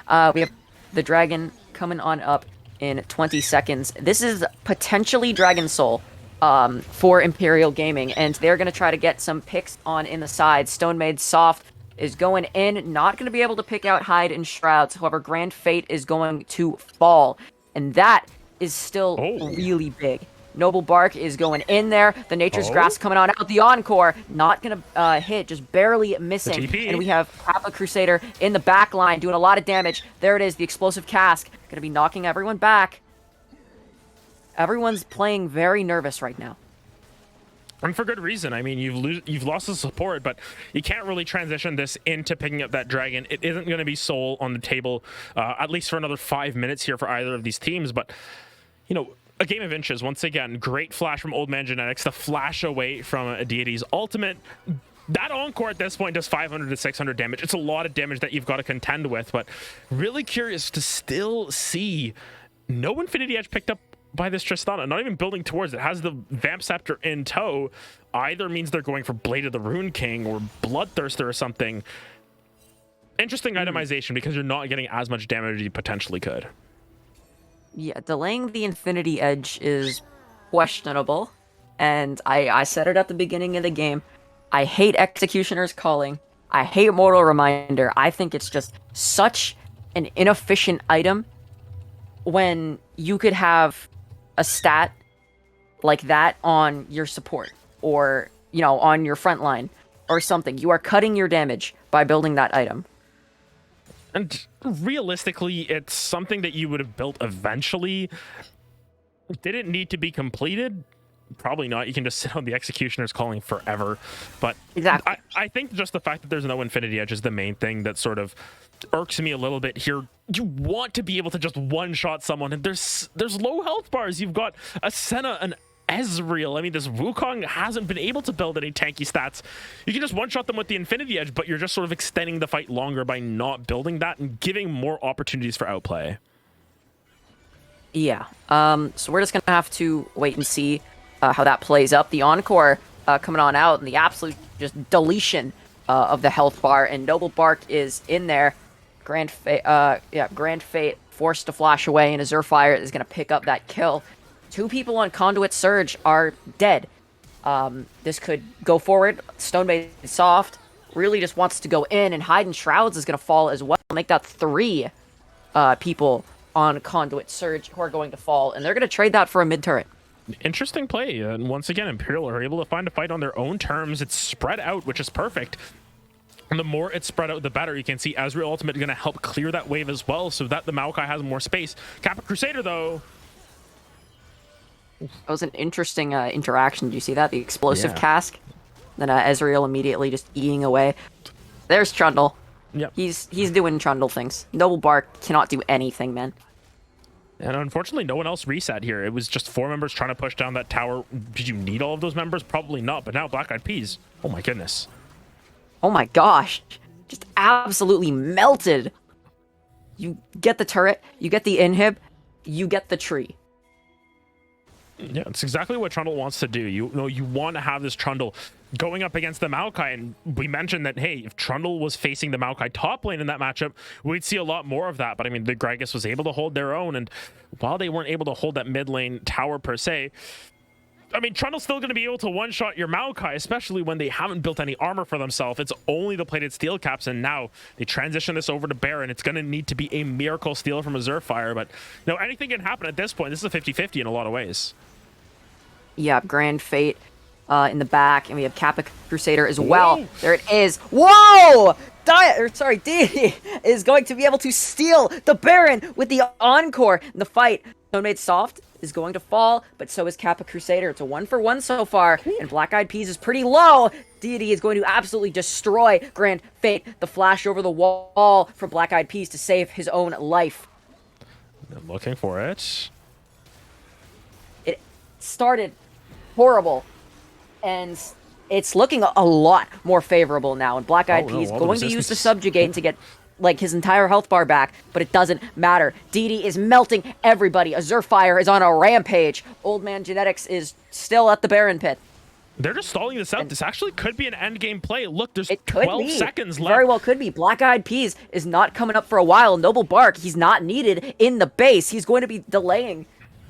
We have the dragon coming on up in 20 seconds. This is potentially Dragon Soul for Imperial Gaming, and they're going to try to get some picks on in the side. Stone Maid Soft is going in, not going to be able to pick out Hide and Shrouds. However, Grand Fate is going to fall, and that is still really big. Noble Bark is going in there. The Nature's Grass coming on out. The Encore not going to hit, just barely missing. And we have Kappa Crusader in the back line doing a lot of damage. There it is, the Explosive Cask. Going to be knocking everyone back. Everyone's playing very nervous right now. And for good reason. I mean, you've lost the support, but you can't really transition this into picking up that dragon. It isn't going to be Soul on the table, at least for another 5 minutes here for either of these teams. But, you know, a game of inches, once again. Great flash from Old Man Genetics, the flash away from a deity's ultimate. That Encore at this point does 500 to 600 damage. It's a lot of damage that you've got to contend with, but really curious to still see no Infinity Edge picked up by this Tristana, not even building towards it. Has the Vamp Scepter in tow. Either means they're going for Blade of the Rune King or Bloodthirster or something. Interesting itemization, because you're not getting as much damage as you potentially could. Yeah, delaying the Infinity Edge is questionable, and I said it at the beginning of the game. I hate Executioner's Calling. I hate Mortal Reminder. I think it's just such an inefficient item when you could have a stat like that on your support, or, you know, on your front line or something. You are cutting your damage by building that item. And realistically, it's something that you would have built eventually. Did it need to be completed? Probably not. You can just sit on the Executioner's Calling forever. But Exactly. I think just the fact that there's no Infinity Edge is the main thing that sort of irks me a little bit here. You want to be able to just one-shot someone, and there's low health bars. You've got a Senna, an Ezreal. I mean, this Wukong hasn't been able to build any tanky stats. You can just one-shot them with the Infinity Edge, but you're just sort of extending the fight longer by not building that and giving more opportunities for outplay. Yeah. So we're just gonna have to wait and see how that plays up. The Encore coming on out, and the absolute just deletion of the health bar, and Noble Bark is in there. Grand Fate forced to flash away, and Azure Fire is gonna pick up that kill. 2 people on Conduit Surge are dead. This could go forward. Stone Maid Soft really just wants to go in, and Hide and Shrouds is gonna fall as well. Make that 3 people on Conduit Surge who are going to fall, and they're gonna trade that for a mid turret. Interesting play, and once again, Imperial are able to find a fight on their own terms. It's spread out, which is perfect. And the more it's spread out, the better. You can see Ezreal Ultimate going to help clear that wave as well, so that the Maokai has more space. Kappa Crusader, though, That was an interesting interaction. Did you see that? The explosive Yeah. cask. Then Ezreal immediately just eating away. There's Trundle. Yep. He's doing Trundle things. Noble Bark cannot do anything, man. And unfortunately, no one else reset here. It was just 4 members trying to push down that tower. Did you need all of those members? Probably not. But now Black Eyed Peas. Oh my goodness. Oh my gosh. Just absolutely melted. You get the turret, you get the inhib, you get the tree. Yeah, it's exactly what Trundle wants to do. You know, you want to have this Trundle going up against the Maokai, and we mentioned that, hey, if Trundle was facing the Maokai top lane in that matchup, we'd see a lot more of that. But I mean, the Gragas was able to hold their own, and while they weren't able to hold that mid lane tower per se, I mean, Trundle's still going to be able to one-shot your Maokai, especially when they haven't built any armor for themselves. It's only the plated steel caps, and now they transition this over to Baron. It's going to need to be a miracle steal from a Zerfire, but you know, anything can happen at this point. This is a 50-50 in a lot of ways. Yeah, Grand Fate in the back, and we have Kappa Crusader as well. Whoa. There it is. Whoa! Deity is going to be able to steal the Baron with the Encore in the fight. Stone Made Soft is going to fall, but so is Kappa Crusader. It's a 1-for-1 so far, and Black Eyed Peas is pretty low. Deity is going to absolutely destroy Grand Fate. The flash over the wall for Black Eyed Peas to save his own life. I'm looking for it. It started horrible, and it's looking a lot more favorable now. And Black Eyed Peas all the going to use the resistance. Subjugate to get like his entire health bar back, but it doesn't matter. Deity is melting everybody. Azurfire is on a rampage. Old Man Genetics is still at the Baron pit. They're just stalling this out. This actually could be an end game play. Look, there's It could 12 be. seconds It left. very well could be. Black Eyed Peas is not coming up for a while. Noble Bark, he's not needed in the base. He's going to be delaying,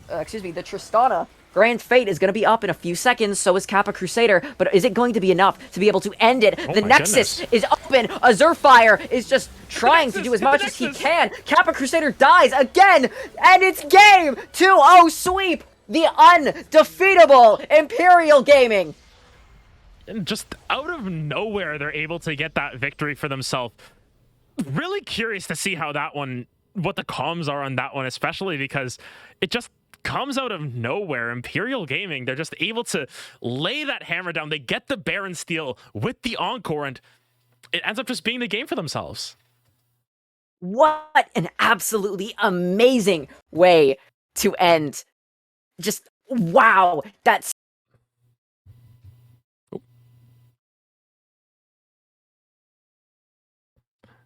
the Tristana. Grand Fate is going to be up in a few seconds, so is Kappa Crusader, but is it going to be enough to be able to end it? Oh The my Nexus goodness. is open. Azurfire is just trying to do as much as he can. Kappa Crusader dies again, and it's game 2-0 sweep. The undefeatable Imperial Gaming. And just out of nowhere, they're able to get that victory for themselves. Really curious to see how that one, what the comms are on that one, especially because it just comes out of nowhere. Imperial Gaming, they're just able to lay that hammer down. They get the Baron steal with the Encore, and it ends up just being the game for themselves. What an absolutely amazing way to end. Just wow, that's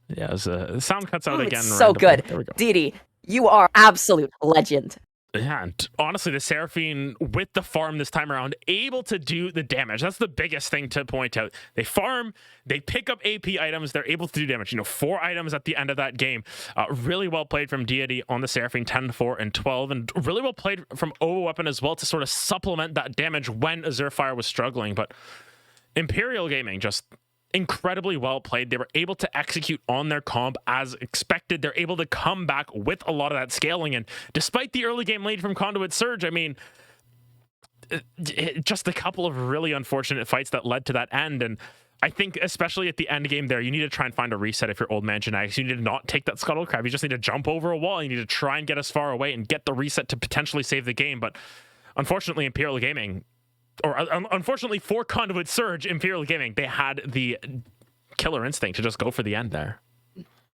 Yeah, the sound cuts out again. it's so randomly. good. There we go. Deity, you are absolute legend. Yeah, and honestly, the Seraphine with the farm this time around, able to do the damage. That's the biggest thing to point out. They farm, they pick up AP items, they're able to do damage. You know, 4 items at the end of that game. Really well played from Deity on the Seraphine, 10, 4, and 12, and really well played from Ovo Weapon as well to sort of supplement that damage when Azurfire was struggling. But Imperial Gaming just incredibly well played. They were able to execute on their comp as expected. They're able to come back with a lot of that scaling, and despite the early game lead from Conduit Surge, I mean, just a couple of really unfortunate fights that led to that end. And I think especially at the end game there, you need to try and find a reset if you're Old Man Genetics. You need to not take that Scuttle Crab. You just need to jump over a wall. You need to try and get as far away and get the reset to potentially save the game. But unfortunately, Imperial Gaming, or unfortunately for Conduit Surge, Imperial Gaming, they had the killer instinct to just go for the end there.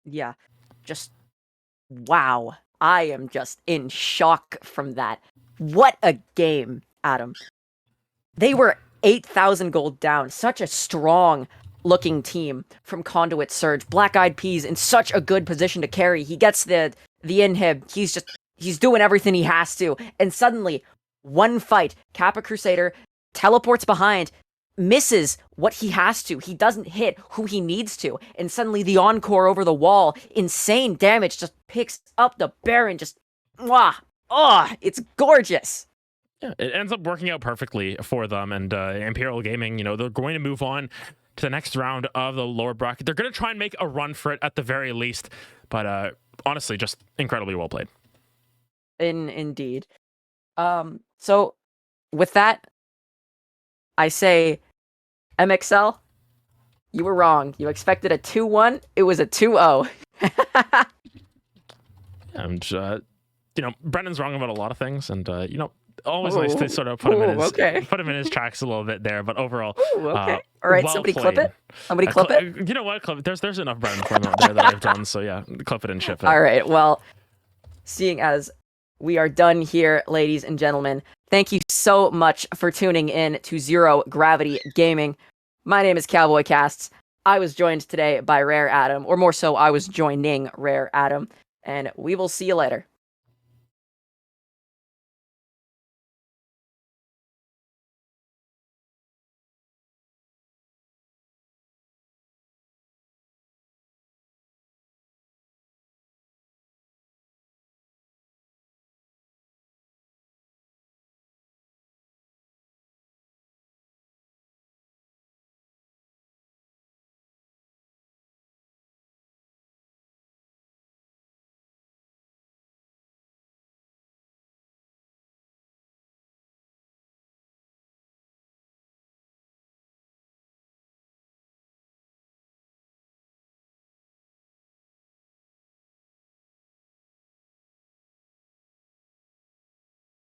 Yeah, just wow. I am just in shock from that. What a game, Adam. They were 8,000 gold down. Such a strong looking team from Conduit Surge. Black Eyed Peas in such a good position to carry. He gets the inhib. He's doing everything he has to. And suddenly, one fight, Kappa Crusader teleports behind, misses what he has to. He doesn't hit who he needs to. And suddenly the Encore over the wall, insane damage, just picks up the Baron. Just, mwah, oh, it's gorgeous. Yeah, it ends up working out perfectly for them. And Imperial Gaming, you know, they're going to move on to the next round of the lower bracket. They're going to try and make a run for it at the very least. But honestly, just incredibly well played. Indeed. So with that, I say, MXL, you were wrong. You expected a 2-1. It was a 2-0. And, you know, Brendan's wrong about a lot of things. And, you know, always nice to Ooh. sort of put him in Ooh, his okay. put him in his tracks a little bit there. But overall, Ooh, okay. All right, well somebody clip played. it. Somebody clip it. You know what? Clip. There's enough brand form out there that I've done. So yeah, clip it and ship it. All right. Well, seeing as we are done here, ladies and gentlemen, thank you so much for tuning in to Zero Gravity Gaming. My name is Cowboy Casts. I was joined today by Rare Adam, or more so, I was joining Rare Adam, and we will see you later.